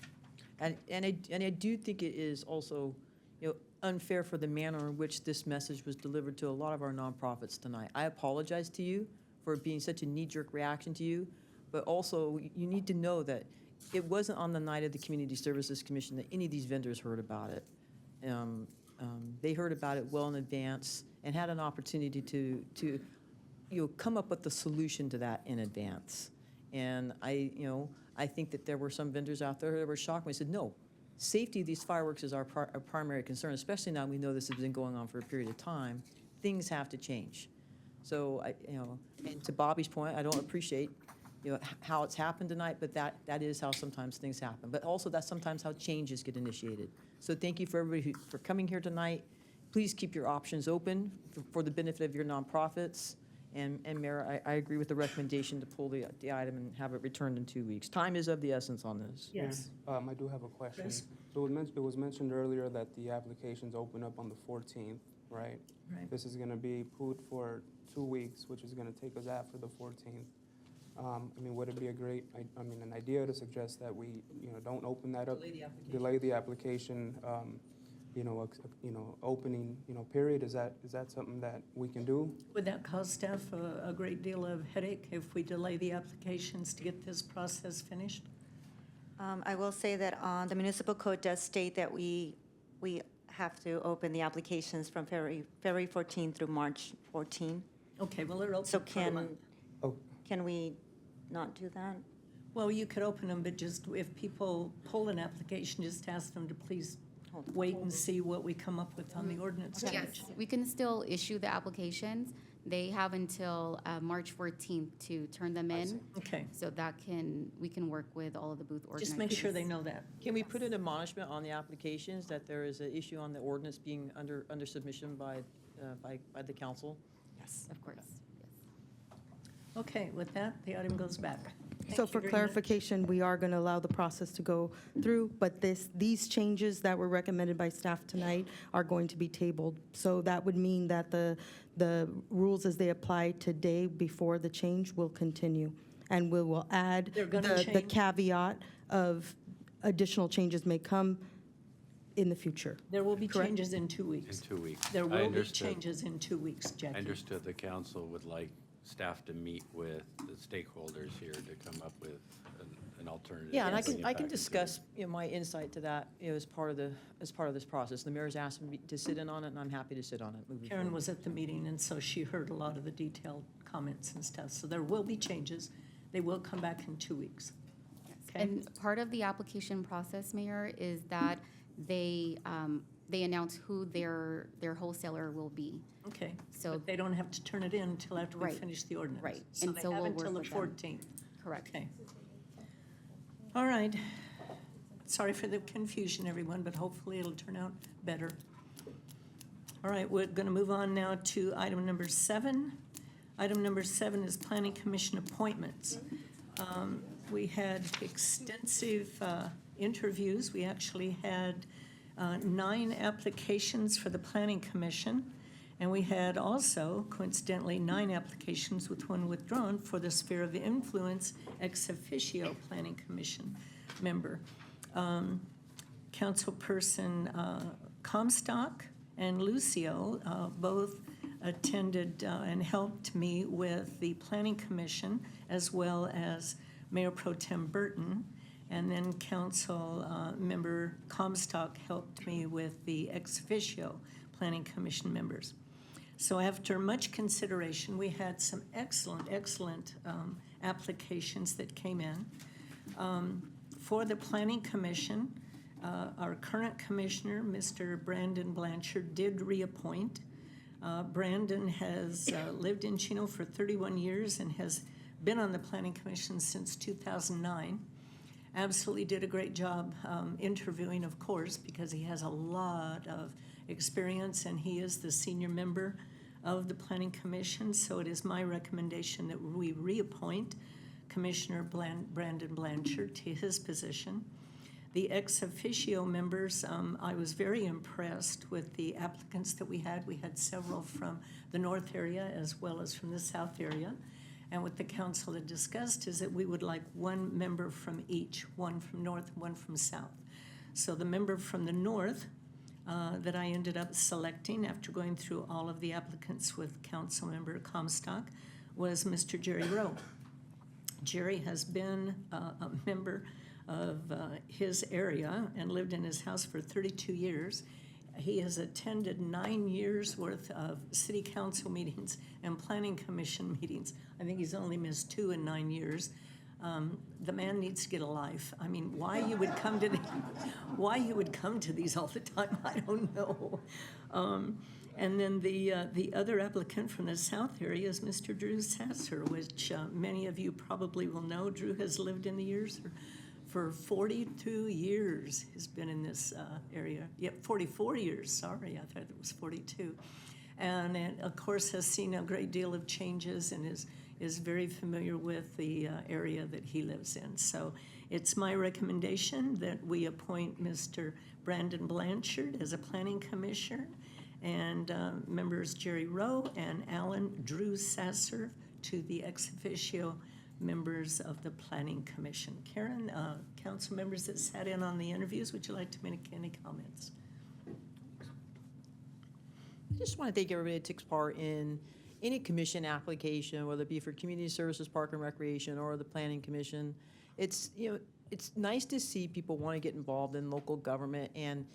And I do think it is also, unfair for the manner in which this message was delivered to a lot of our nonprofits tonight. I apologize to you for it being such a knee-jerk reaction to you, but also you need to know that it wasn't on the night of the Community Services Commission that any of these vendors heard about it. They heard about it well in advance and had an opportunity to come up with the solution to that in advance. And I think that there were some vendors out there that were shocked when they said, no, safety of these fireworks is our primary concern, especially now we know this has been going on for a period of time. Things have to change. So and to Bobby's point, I don't appreciate, how it's happened tonight, but that is how sometimes things happen. But also that's sometimes how changes get initiated. So thank you for everybody for coming here tonight. Please keep your options open for the benefit of your nonprofits. And Mayor, I agree with the recommendation to pull the item and have it returned in 2 weeks. Time is of the essence on this. Yes. I do have a question. Yes. So it was mentioned earlier that the applications open up on the 14th, right? Right. This is gonna be put for 2 weeks, which is gonna take us after the 14th. Would it be an idea to suggest that we, don't open that up? Delay the application, opening, period? Is that something that we can do? Would that cause staff a great deal of headache if we delay the applications to get this process finished? I will say that the municipal code does state that we have to open the applications from February 14 through March 14. Okay, well, they're open So for a month. can we not do that? Well, you could open them, but just if people pull an application, just ask them to please wait and see what we come up with on the ordinance Yes, change. we can still issue the applications. They have until March 14th to turn them in. Okay, So we can work with all of the booth organizers. just make sure they know that. Can we put an admonishment on the applications that there is an issue on the ordinance being under submission by the council? Yes, of course. Okay, with that, the item goes back. Thank So you for very much. clarification, we are going to allow the process to go through, but these changes that were recommended by staff tonight are going to be tabled. So that would mean that the rules as they apply today before the change will continue. And we will add They're gonna the change? caveat of additional changes may come in the future. There will be Correct? changes in 2 weeks. In 2 weeks. There I will be understood. changes in 2 weeks, Jackie. I understood the council would like staff to meet with the stakeholders here to come up with an alternative. Yeah, and to bring it I back can into- discuss, my insight to that, as part of this process. The mayor's asked me to sit in on it, and I'm happy to sit on it moving Karen forward. was at the meeting, and so she heard a lot of the detailed comments and stuff. So there will be changes. They will come back in 2 weeks. Okay? And part of the application process, Mayor, is that they announce who their wholesaler will be. Okay, So- but they don't have to turn it in until after we Right, finish the ordinance. right. So And they so have we'll until the work with them. 14th. Correct. Okay. All right. Sorry for the confusion, everyone, but hopefully it'll turn out better. All right, we're going to move on now to item number 7. Item number 7 is Planning Commission appointments. We had extensive interviews. We actually had 9 applications for the Planning Commission, and we had also, coincidentally, 9 applications with 1 withdrawn for the Sphere of Influence ex officio Planning Commission member. Councilperson Comstock and Lucio both attended and helped me with the Planning Commission, as well as Mayor Pro Tem Burton. And then Council Member Comstock helped me with the ex officio Planning Commission members. So after much consideration, we had some excellent applications that came in. For the Planning Commission, our current commissioner, Mr. Brandon Blanchard, did reappoint. Brandon has lived in Chino for 31 years and has been on the Planning Commission since 2009. Absolutely did a great job interviewing, of course, because he has a lot of experience and he is the senior member of the Planning Commission. So it is my recommendation that we reappoint Commissioner Brandon Blanchard to his position. The ex officio members, I was very impressed with the applicants that we had. We had several from the north area as well as from the south area. And what the council had discussed is that we would like 1 member from each, 1 from north, 1 from south. So the member from the north that I ended up selecting after going through all of the applicants with council member Comstock was Mr. Jerry Rowe. Jerry has been a member of his area and lived in his house for 32 years. He has attended 9 years worth of city council meetings and planning commission meetings. I think he's only missed 2 in 9 years. The man needs to get a life. I mean, why you would come to these all the time, I don't know. And then the other applicant from the south area is Mr. Drew Sasser, which many of you probably will know. Drew has lived in the years for 42 years. He's been in this area. Yep, 44 years, sorry, I thought it was 42. And of course has seen a great deal of changes and is very familiar with the area that he lives in. So it's my recommendation that we appoint Mr. Brandon Blanchard as a planning commissioner, and members Jerry Rowe and Alan Drew Sasser to the ex officio members of the Planning Commission. Karen, council members that sat in on the interviews, would you like to make any comments? I just want to thank everybody that takes part in any commission application, whether it be for Community Services, Park and Recreation, or the Planning Commission. It's, you know, it's nice to see people want to get involved in local government and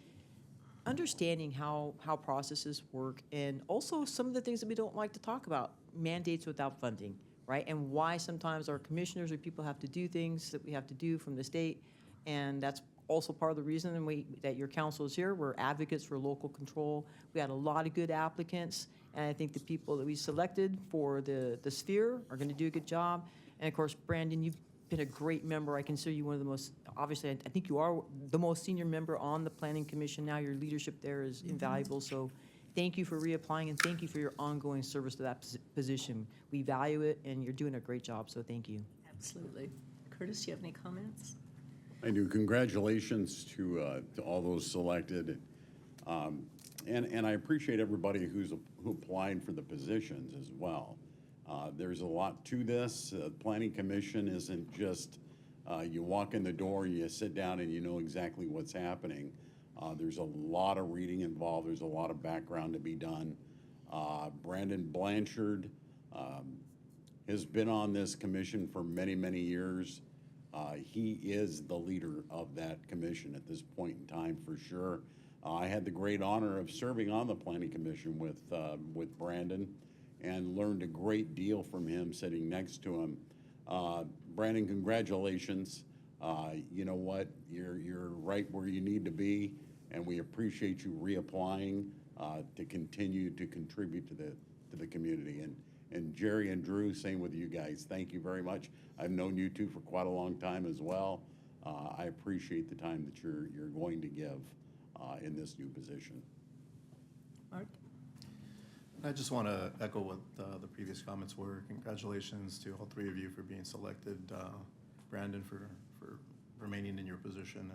understanding how processes work, and also some of the things that we don't like to talk about, mandates without funding, right? And why sometimes our commissioners or people have to do things that we have to do from the state, and that's also part of the reason that your council is here. We're advocates for local control. We had a lot of good applicants, and I think the people that we selected for the sphere are going to do a good job. And of course, Brandon, you've been a great member. I consider you one of the most, obviously, I think you are the most senior member on the Planning Commission now. Your leadership there is invaluable. So thank you for reapplying, and thank you for your ongoing service to that position. We value it, and you're doing a great job, so thank you. Absolutely. Curtis, do you have any comments? I do. Congratulations to all those selected. And I appreciate everybody who applied for the positions as well. There's a lot to this. Planning Commission isn't just you walk in the door, you sit down, and you know exactly what's happening. There's a lot of reading involved. There's a lot of background to be done. Brandon Blanchard has been on this commission for many, many years. He is the leader of that commission at this point in time, for sure. I had the great honor of serving on the Planning Commission with Brandon, and learned a great deal from him sitting next to him. Brandon, congratulations. You know what? You're right where you need to be, and we appreciate you reapplying to continue to contribute to the community. And Jerry and Drew, same with you guys. Thank you very much. I've known you two for quite a long time as well. I appreciate the time that you're going to give in this new position. Mark? I just want to echo what the previous comments were. Congratulations to all three of you for being selected. Brandon for remaining in your position,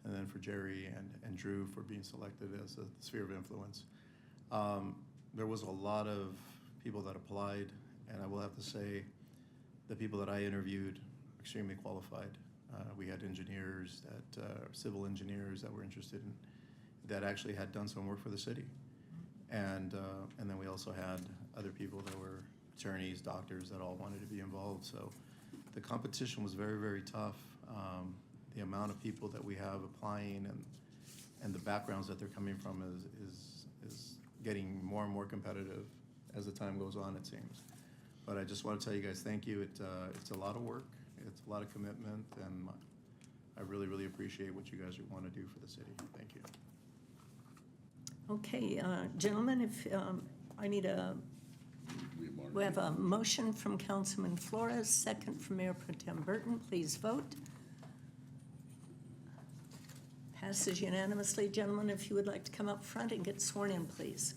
and then for Jerry and Drew for being selected as a sphere of influence. There was a lot of people that applied, and I will have to say the people that I interviewed extremely qualified. We had engineers, civil engineers that were interested in, that actually had done some work for the city. And then we also had other people that were attorneys, doctors, that all wanted to be involved. So the competition was very, very tough. The amount of people that we have applying and the backgrounds that they're coming from is getting more and more competitive as the time goes on, it seems. But I just want to tell you guys thank you. It's a lot of work. It's a lot of commitment, and I really, really appreciate what you guys want to do for the city. Thank you. Okay, gentlemen, if we have a motion from Councilman Flores, second from Mayor Pro Tem Burton. Please vote. Passes unanimously. Gentlemen, if you would like to come up front and get sworn in, please.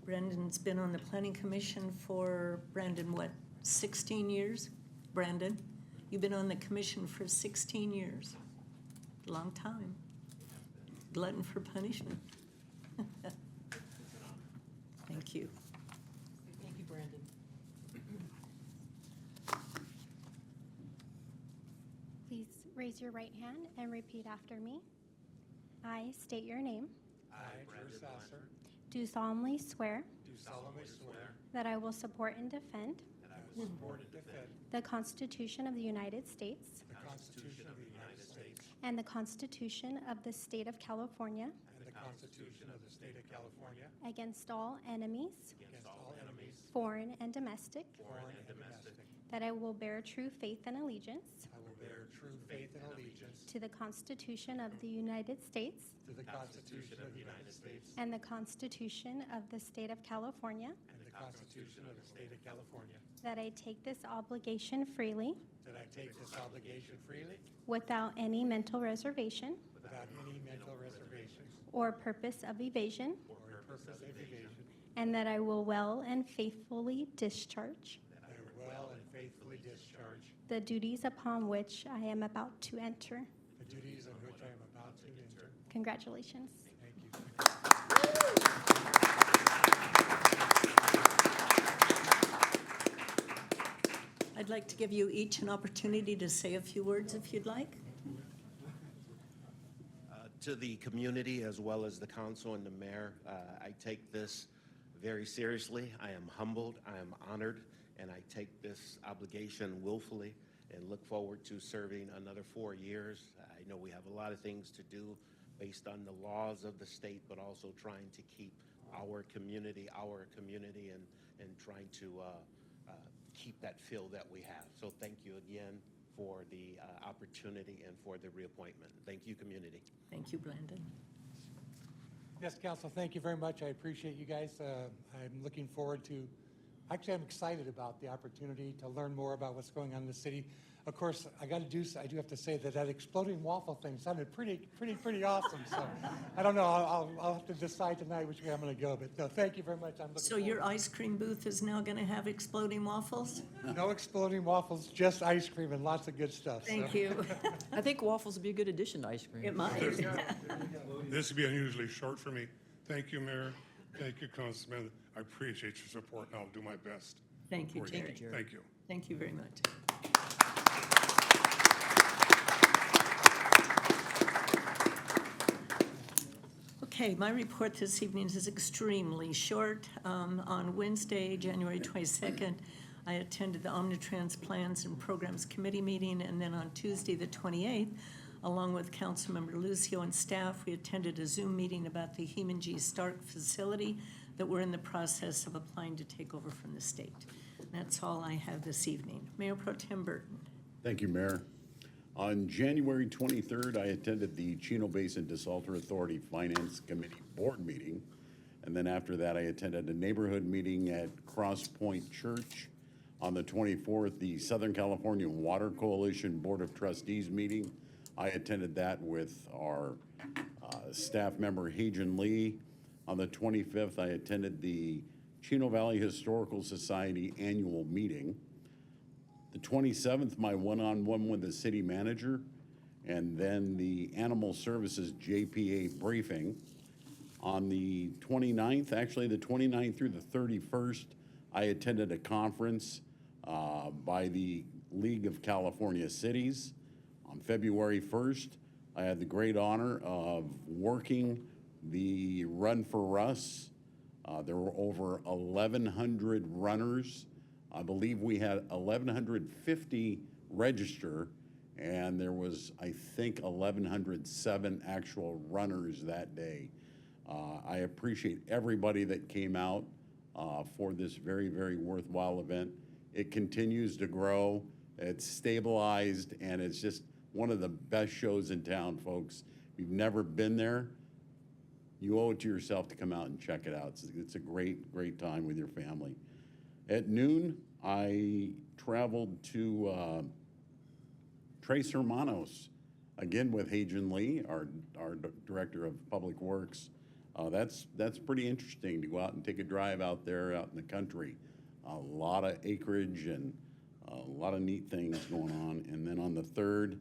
Brandon's been on the Planning Commission for, Brandon, what, 16 years? Brandon, you've been on the commission for 16 years. Long time. Glutton for punishment. Thank you. Thank you, Brandon. Please raise your right hand and repeat after me. I state your name. I, Drew Sasser, Do solemnly swear do solemnly swear that I will support and defend that I will support and defend the Constitution of the United States the Constitution of the United States and the Constitution of the State of California and the Constitution of the State of California against all enemies, against all enemies, foreign and domestic, that I will bear true faith and allegiance I will bear true faith and allegiance to the Constitution of the United States to the Constitution of the United States and the Constitution of the State of California, and the Constitution of the State of California, that I take this obligation freely that I take this obligation freely without any mental reservation without any mental reservation or purpose of evasion, or purpose of evasion, and that I will well and faithfully discharge that I will well and faithfully discharge the duties upon which I am about to enter. the duties on which I am about to enter. Congratulations. Thank you. I'd like to give you each an opportunity to say a few words if you'd like. To the community as well as the council and the mayor, I take this very seriously. I am humbled, I am honored, and I take this obligation willfully and look forward to serving another 4 years. I know we have a lot of things to do based on the laws of the state, but also trying to keep our community, and trying to keep that feel that we have. So thank you again for the opportunity and for the reappointment. Thank you, community. Thank you, Brandon. Yes, council, thank you very much. I appreciate you guys. I'm looking forward to, actually, I'm excited about the opportunity to learn more about what's going on in the city. Of course, I do have to say that exploding waffle thing sounded pretty awesome. So I don't know, I'll have to decide tonight which way I'm going to go. But no, thank you very much. I'm looking So your ice cream booth is now going to have exploding waffles? No exploding waffles, just ice cream and lots of good stuff. Thank so. you. I think waffles would be a good addition to ice cream. It might. This will be unusually short for me. Thank you, Mayor. Thank you, Councilman. I appreciate your support, and I'll do my best. Thank you, for Jerry. Thank you. Thank you very much. Okay, my report this evening is extremely short. On Wednesday, January 22nd, I attended the Omnitrans Plans and Programs Committee meeting, and then on Tuesday, the 28th, along with Councilmember Lucio and staff, we attended a Zoom meeting about the Heman G. Stark facility that we're in the process of applying to take over from the state. That's all I have this evening. Mayor Pro Tem Burton. Thank you, Mayor. On January 23rd, I attended the Chino Basin Desalter Authority Finance Committee Board meeting. And then after that, I attended a neighborhood meeting at Cross Point Church. On the 24th, the Southern California Water Coalition Board of Trustees meeting. I attended that with our staff member, Hajan Lee. On the 25th, I attended the Chino Valley Historical Society annual meeting. The 27th, my one-on-one with the city manager, and then the Animal Services JPA briefing. On the 29th, actually the 29th through the 31st, I attended a conference by the League of California Cities. On February 1st, I had the great honor of working the Run for Russ. There were over 1,100 runners. I believe we had 1,150 register, and there was, I think, 1,107 actual runners that day. I appreciate everybody that came out for this very, very worthwhile event. It continues to grow, it's stabilized, and it's just one of the best shows in town, folks. If you've never been there, you owe it to yourself to come out and check it out. It's a great, great time with your family. At noon, I traveled to Tres Hermanos, again with Hajan Lee, our Director of Public Works. That's pretty interesting to go out and take a drive out there out in the country. A lot of acreage and a lot of neat things going on. And then on the 3rd,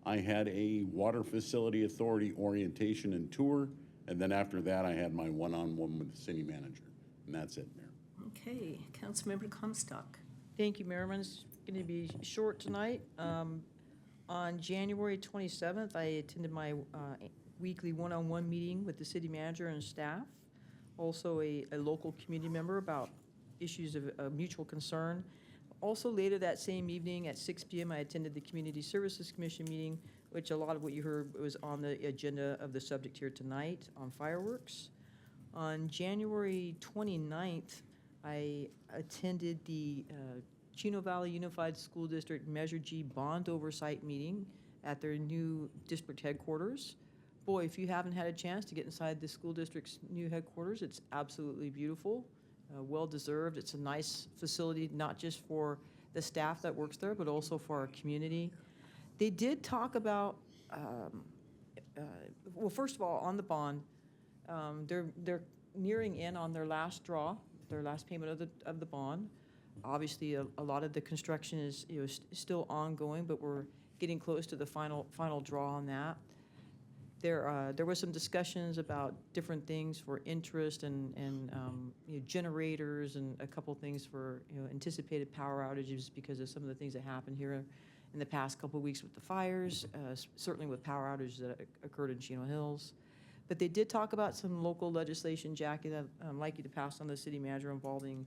I had a Water Facility Authority orientation and tour. And then after that, I had my one-on-one with the city manager. And that's it, Mayor. Okay, Councilmember Comstock. Thank you, Mayor. Mine's going to be short tonight. On January 27th, I attended my weekly one-on-one meeting with the city manager and staff. Also a local community member about issues of mutual concern. Also later that same evening at 6 p.m., I attended the Community Services Commission meeting, which a lot of what you heard was on the agenda of the subject here tonight on fireworks. On January 29th, I attended the Chino Valley Unified School District Measure G bond oversight meeting at their new district headquarters. Boy, if you haven't had a chance to get inside the school district's new headquarters, it's absolutely beautiful, well-deserved. It's a nice facility, not just for the staff that works there, but also for our community. They did talk about, well, first of all, on the bond, they're nearing in on their last draw, their last payment of the bond. Obviously, a lot of the construction is still ongoing, but we're getting close to the final draw on that. There was some discussions about different things for interest and generators and a couple things for anticipated power outages because of some of the things that happened here in the past couple of weeks with the fires, certainly with power outages that occurred in Chino Hills. But they did talk about some local legislation, Jackie, that I'd like you to pass on the city manager involving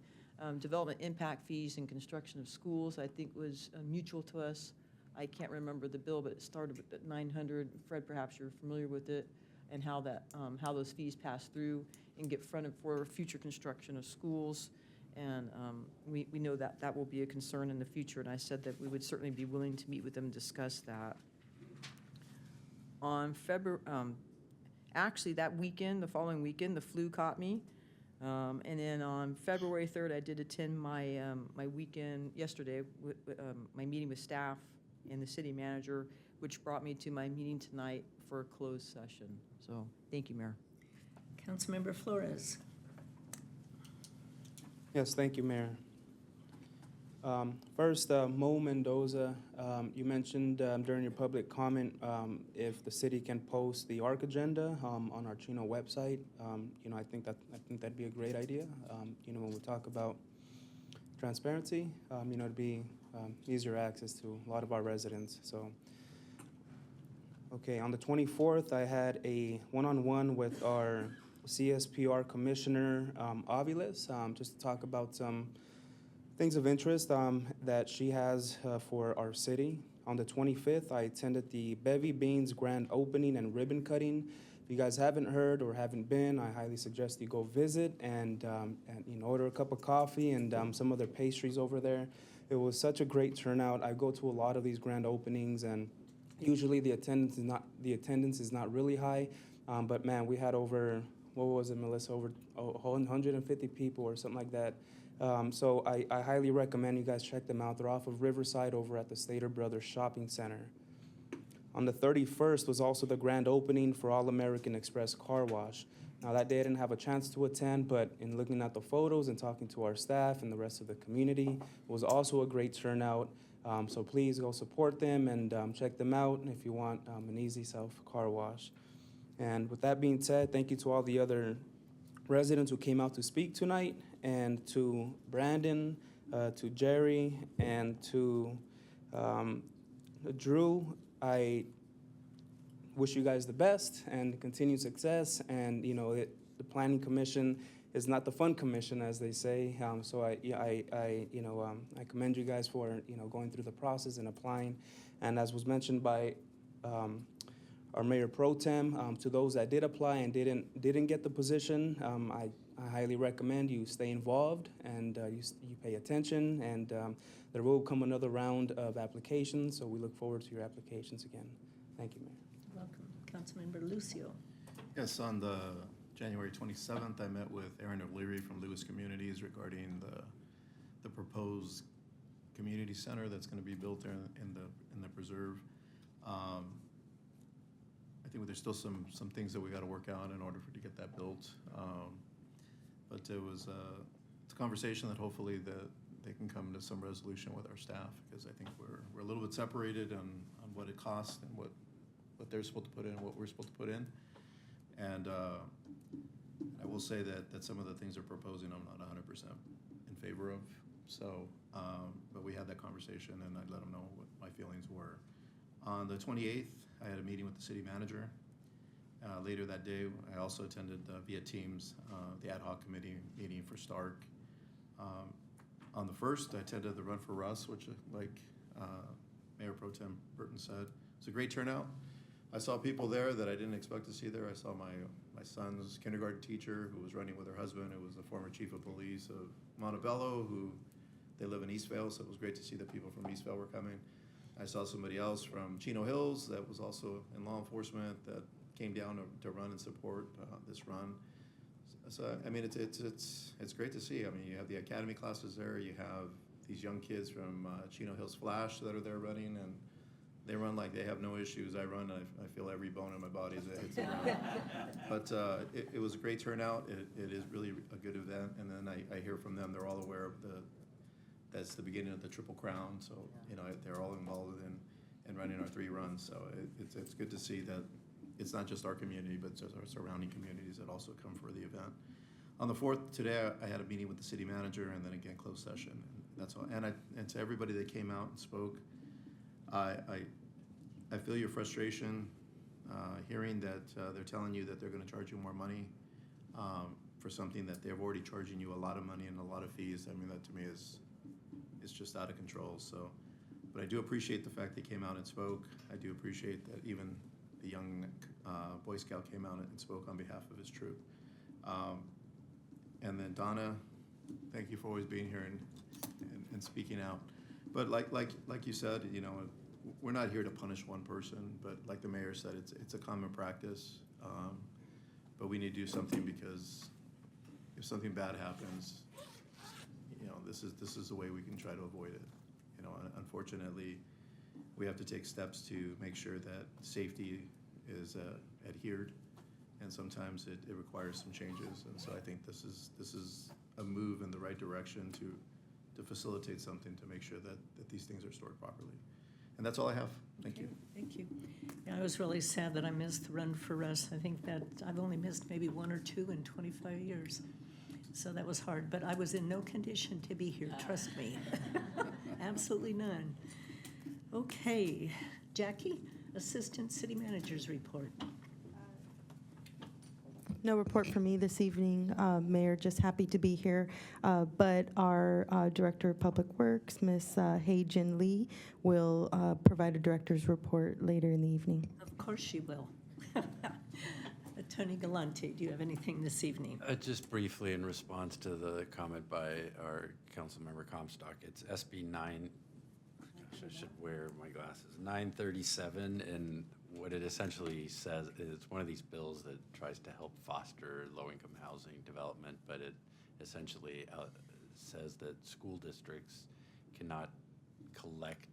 development impact fees and construction of schools. I think was mutual to us. I can't remember the bill, but it started with at 900. Fred, perhaps you're familiar with it, and how those fees pass through and get fronted for future construction of schools. And we know that will be a concern in the future, and I said that we would certainly be willing to meet with them and discuss that. On February, actually that weekend, the following weekend, the flu caught me. And then on February 3rd, I did attend my weekend yesterday, my meeting with staff and the city manager, which brought me to my meeting tonight for a closed session. So thank you, Mayor. Councilmember Flores. Yes, thank you, Mayor. First, Mo Mendoza, you mentioned during your public comment if the city can post the ARC agenda on our Chino website. I think that'd be a great idea. When we talk about transparency, it'd be easier access to a lot of our residents. So, okay, on the 24th, I had a one-on-one with our CSPR Commissioner Aviles, just to talk about some things of interest that she has for our city. On the 25th, I attended the Bevy Beans grand opening and ribbon cutting. If you guys haven't heard or haven't been, I highly suggest you go visit and order a cup of coffee and some other pastries over there. It was such a great turnout. I go to a lot of these grand openings, and usually the attendance is not really high. But man, we had over, what was it, Melissa? Over 150 people or something like that. So I highly recommend you guys check them out. They're off of Riverside over at the Slater Brothers Shopping Center. On the 31st was also the grand opening for All American Express Car Wash. Now that day I didn't have a chance to attend, but in looking at the photos and talking to our staff and the rest of the community, it was also a great turnout. So please go support them and check them out if you want an easy self-car wash. And with that being said, thank you to all the other residents who came out to speak tonight, and to Brandon, to Jerry, and to Drew. I wish you guys the best and continued success. And the Planning Commission is not the fun commission, as they say. So I commend you guys for going through the process and applying. And as was mentioned by our Mayor Pro Tem, to those that did apply and didn't get the position, I highly recommend you stay involved and you pay attention. And there will come another round of applications, so we look forward to your applications again. Thank you, Mayor. Welcome. Councilmember Lucio. Yes, on the January 27th, I met with Aaron O'Leary from Lewis Communities regarding the proposed community center that's going to be built there in the preserve. I think there's still some things that we got to work out in order to get that built. But it's a conversation that hopefully they can come to some resolution with our staff, because I think we're a little bit separated on what it costs and what they're supposed to put in and what we're supposed to put in. And I will say that some of the things they're proposing I'm not 100% in favor of. So, but we had that conversation and I let them know what my feelings were. On the 28th, I had a meeting with the city manager. Later that day, I also attended via Teams the ad hoc committee meeting for Stark. On the 1st, I attended the Run for Russ, which, like Mayor Pro Tem Burton said, it's a great turnout. I saw people there that I didn't expect to see there. I saw my son's kindergarten teacher who was running with her husband, who was the former chief of police of Montebello, who they live in Eastvale, so it was great to see that people from Eastvale were coming. I saw somebody else from Chino Hills that was also in law enforcement that came down to run and support this run. So, I mean, it's great to see. I mean, you have the academy classes there, you have these young kids from Chino Hills Flash that are there running, and they run like they have no issues. I run, I feel every bone in my body as it hits the ground. But it was a great turnout. It is really a good event. And then I hear from them, they're all aware of that's the beginning of the Triple Crown. So, you know, they're all involved in running our 3 runs. So it's good to see that it's not just our community, but it's our surrounding communities that also come for the event. On the 4th, today, I had a meeting with the city manager and then again, closed session. And that's all. And to everybody that came out and spoke, I feel your frustration, hearing that they're telling you that they're gonna charge you more money for something that they're already charging you a lot of money and a lot of fees. I mean, that to me is just out of control. So, but I do appreciate the fact they came out and spoke. I do appreciate that even the young Boy Scout came out and spoke on behalf of his troop. And then Donna, thank you for always being here and speaking out. But like you said, you know, we're not here to punish one person, but like the mayor said, it's a common practice. But we need to do something, because if something bad happens, you know, this is the way we can try to avoid it. You know, unfortunately, we have to take steps to make sure that safety is adhered, and sometimes it requires some changes. And so I think this is a move in the right direction to facilitate something to make sure that these things are stored properly. And that's all I have. Thank you. Thank you. Yeah, I was really sad that I missed the Run for Russ. I think that I've only missed maybe 1 or 2 in 25 years. So that was hard, but I was in no condition to be here, trust me. Absolutely none. Okay, Jackie, Assistant City Manager's report. No report for me this evening, Mayor, just happy to be here. But our Director of Public Works, Ms. Hei-Jin Lee, will provide a director's report later in the evening. Of course she will. Attorney Galante, do you have anything this evening? Just briefly, in response to the comment by our Councilmember Comstock, it's SB 9, gosh, I should wear my glasses, 937, and what it essentially says is it's one of these bills that tries to help foster low-income housing development, but it essentially says that school districts cannot collect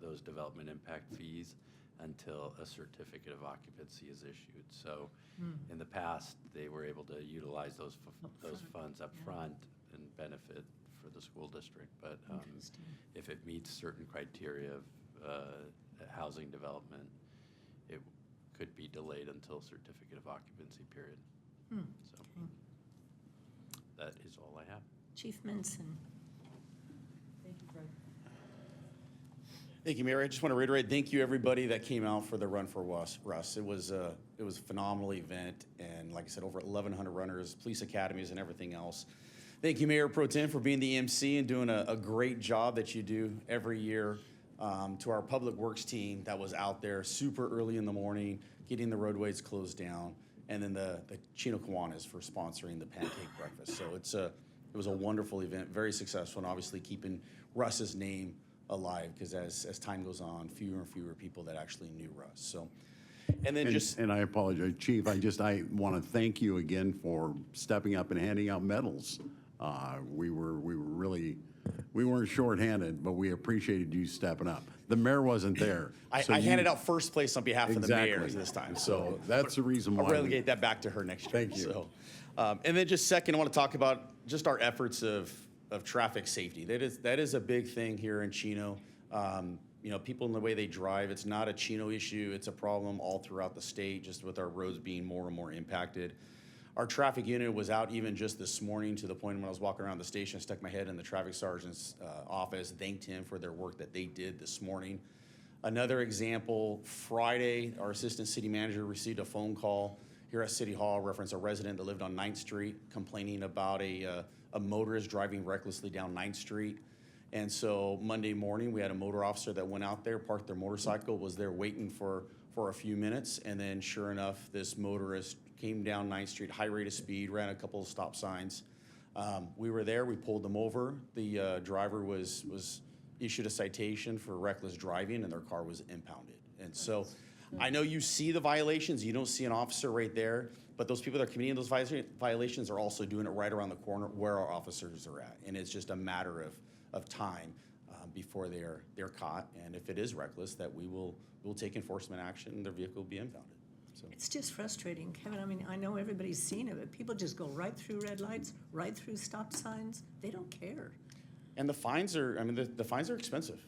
those development impact fees until a certificate of occupancy is issued. So in the past, they were able to utilize those funds up front and benefit for the school district. But if it meets certain criteria of housing development, it could be delayed until certificate of occupancy period. So that is all I have. Chief Menson. Thank you, Fred. Thank you, Mayor. I just want to reiterate, thank you, everybody that came out for the Run for Russ. It was a phenomenal event, and like I said, over 1,100 runners, police academies, and everything else. Thank you, Mayor Pro Tem, for being the MC and doing a great job that you do every year. To our Public Works team that was out there super early in the morning, getting the roadways closed down, and then the Chino Kiwanis for sponsoring the pancake breakfast. So it was a wonderful event, very successful, and obviously keeping Russ's name alive, because as time goes on, fewer and fewer people that actually knew Russ. So, and then And I apologize, Chief, I want to thank you again for stepping up and handing out medals. We weren't shorthanded, but we appreciated you stepping up. The mayor wasn't there. I handed out first place on behalf of the mayor this time. So that's the reason why. I'll relegate that back to her next year. Thank you. So, and then just second, I want to talk about just our efforts of traffic safety. That is a big thing here in Chino. You know, people in the way they drive, it's not a Chino issue. It's a problem all throughout the state, just with our roads being more and more impacted. Our traffic unit was out even just this morning, to the point when I was walking around the station, stuck my head in the traffic sergeant's office, thanked him for their work that they did this morning. Another example, Friday, our assistant city manager received a phone call here at City Hall, reference a resident that lived on 9th Street, complaining about a motorist driving recklessly down 9th Street. And so Monday morning, we had a motor officer that went out there, parked their motorcycle, was there waiting for for a few minutes, and then sure enough, this motorist came down 9th Street, high rate of speed, ran a couple of stop signs. We were there, we pulled them over. The driver was issued a citation for reckless driving, and their car was impounded. And so I know you see the violations, you don't see an officer right there, but those people that are committing those violations are also doing it right around the corner where our officers are at. And it's just a matter of time before they're caught. And if it is reckless, that we'll take enforcement action and their vehicle will be impounded. So. It's just frustrating, Kevin. I mean, I know everybody's seen it, but people just go right through red lights, right through stop signs. They don't care. And the fines are, I mean, the fines are expensive.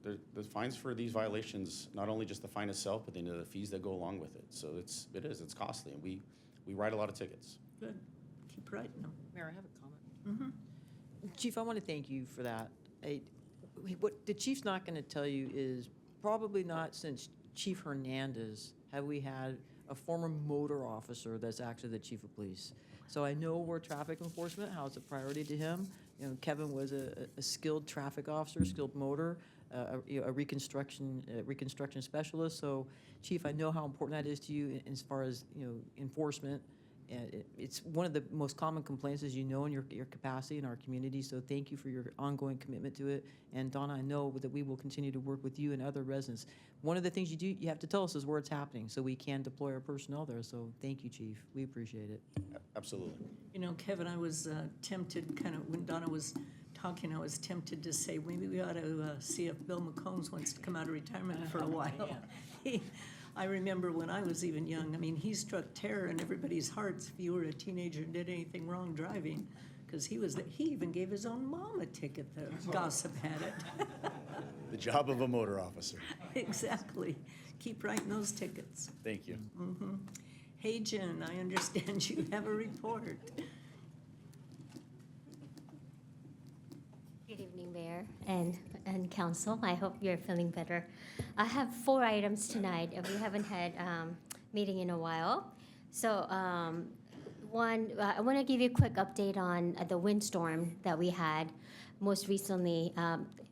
The fines for these violations, not only just the fine itself, but the fees that go along with it. So it's costly, and we write a lot of tickets. Good. Keep writing them. Mayor, I have a comment. Chief, I want to thank you for that. What the chief's not going to tell you is probably not since Chief Hernandez have we had a former motor officer that's actually the chief of police. So I know we're traffic enforcement, how it's a priority to him. You know, Kevin was a skilled traffic officer, skilled motor, a reconstruction specialist. So, Chief, I know how important that is to you as far as enforcement. It's one of the most common complaints, as you know, in your capacity in our community. So thank you for your ongoing commitment to it. And Donna, I know that we will continue to work with you and other residents. One of the things you have to tell us is where it's happening so we can deploy our personnel there. So thank you, Chief. We appreciate it. Absolutely. You know, Kevin, I was tempted, kind of, when Donna was talking, I was tempted to say, maybe we ought to see if Bill McCombs wants to come out of retirement for a while. I remember when I was even young, I mean, he struck terror in everybody's hearts if you were a teenager and did anything wrong driving, because he even gave his own mom a ticket, the gossip had it. The job of a motor officer. Exactly. Keep writing those tickets. Thank you. Mm-hmm. Hey, Jen, I understand you have a report. Good evening, Mayor and Council. I hope you're feeling better. I have 4 items tonight. We haven't had meeting in a while. So one, I want to give you a quick update on the windstorm that we had most recently.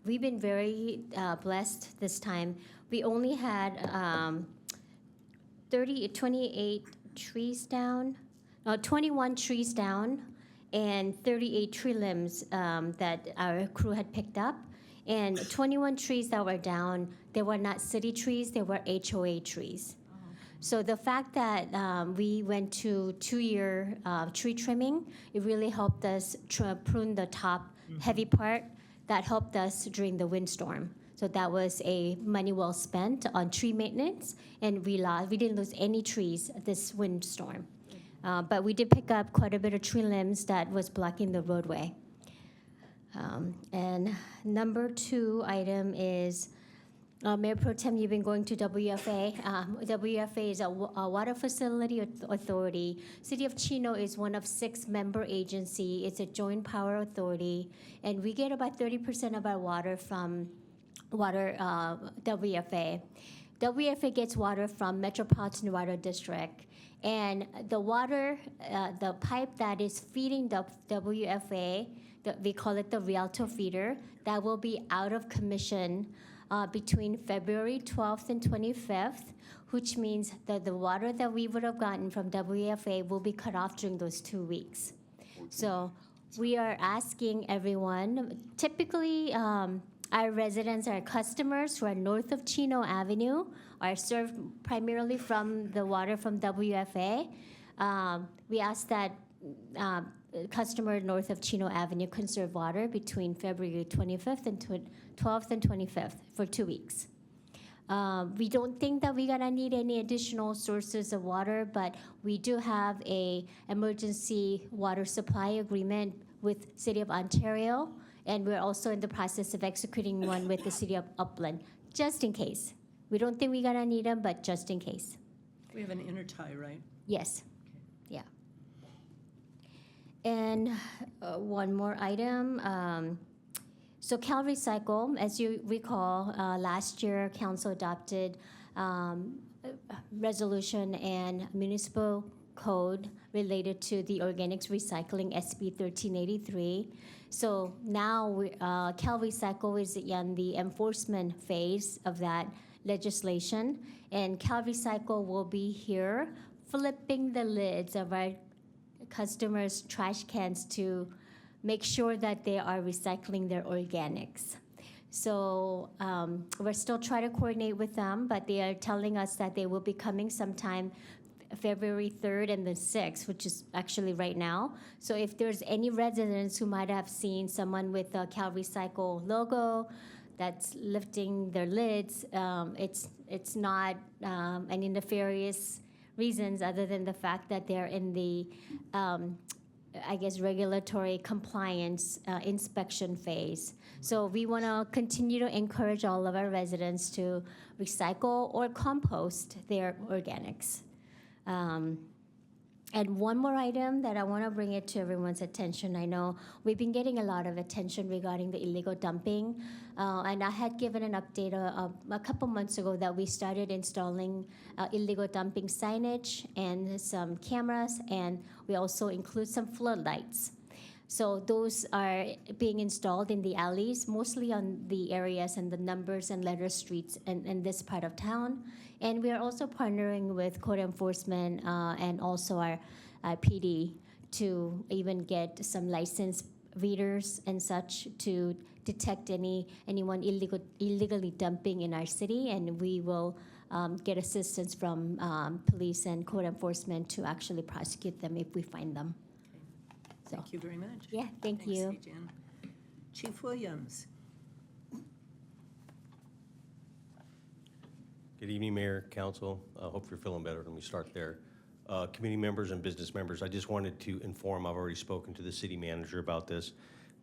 We've been very blessed this time. We only had 28 trees down, 21 trees down, and 38 tree limbs that our crew had picked up. And 21 trees that were down, they were not city trees, they were HOA trees. So the fact that we went to 2-year tree trimming, it really helped us prune the top heavy part. That helped us during the windstorm. So that was a money well spent on tree maintenance, and we didn't lose any trees this windstorm. But we did pick up quite a bit of tree limbs that was blocking the roadway. And number 2 item is, Mayor Pro Tem, you've been going to WFA. WFA is a water facility authority. City of Chino is one of 6 member agency. It's a joint power authority, and we get about 30% of our water from WFA. WFA gets water from Metropolitan Water District, and the water, the pipe that is feeding the WFA, we call it the Rialto feeder, that will be out of commission between February 12th and 25th, which means that the water that we would have gotten from WFA will be cut off during those 2 weeks. So we are asking everyone, typically our residents, our customers who are north of Chino Avenue are served primarily from the water from WFA. We ask that customer north of Chino Avenue conserve water between February 25th and 12th and 25th for 2 weeks. We don't think that we're gonna need any additional sources of water, but we do have a emergency water supply agreement with City of Ontario, and we're also in the process of executing one with the City of Upland, just in case. We don't think we're gonna need them, but just in case. We have an intertie, right? Yes. Yeah. And one more item. So Cal Recycle, as you recall, last year Council adopted resolution and municipal code related to the organics recycling, SB 1383. So now Cal Recycle is in the enforcement phase of that. legislation, and CalRecycle will be here flipping the lids of our customers' trash cans to make sure that they are recycling their organics. So we're still trying to coordinate with them, but they are telling us that they will be coming sometime February 3rd and the 6th, which is actually right now. So if there's any residents who might have seen someone with a CalRecycle logo that's lifting their lids, it's not any nefarious reasons other than the fact that they're in the I guess, regulatory compliance inspection phase. So we want to continue to encourage all of our residents to recycle or compost their organics. And one more item that I want to bring it to everyone's attention. I know we've been getting a lot of attention regarding the illegal dumping. And I had given an update a couple months ago that we started installing illegal dumping signage and some cameras, and we also include some floodlights. So those are being installed in the alleys, mostly on the areas and the numbers and letter streets in this part of town. And we are also partnering with code enforcement and also our PD to even get some licensed readers and such to detect anyone illegally dumping in our city, and we will get assistance from police and code enforcement to actually prosecute them if we find them. So, Thank you very much. yeah, thank Thanks, you. Jen. Chief Williams. Good evening, Mayor, Council. Hope you're feeling better. Let me start there. Community members and business members, I just wanted to inform, I've already spoken to the city manager about this,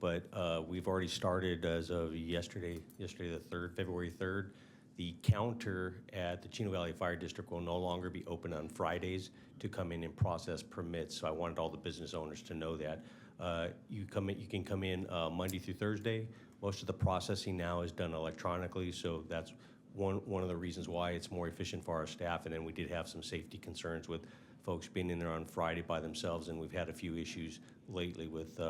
but we've already started as of yesterday the 3rd, February 3rd. The counter at the Chino Valley Fire District will no longer be open on Fridays to come in and process permits. So I wanted all the business owners to know that. You can come in Monday through Thursday. Most of the processing now is done electronically, so that's one of the reasons why it's more efficient for our staff. And then we did have some safety concerns with folks being in there on Friday by themselves, and we've had a few issues lately with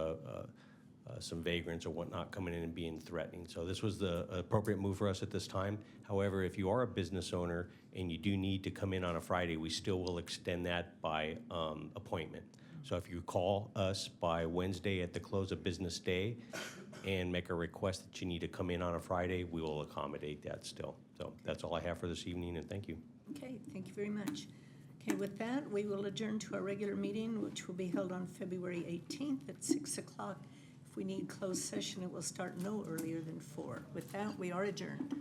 some vagrants or whatnot coming in and being threatening. So this was the appropriate move for us at this time. However, if you are a business owner and you do need to come in on a Friday, we still will extend that by appointment. So if you call us by Wednesday at the close of business day and make a request that you need to come in on a Friday, we will accommodate that still. So that's all I have for this evening, and thank you. Okay, thank you very much. Okay, with that, we will adjourn to our regular meeting, which will be held on February 18th at 6 o'clock. If we need closed session, it will start no earlier than 4. With that, we are adjourned.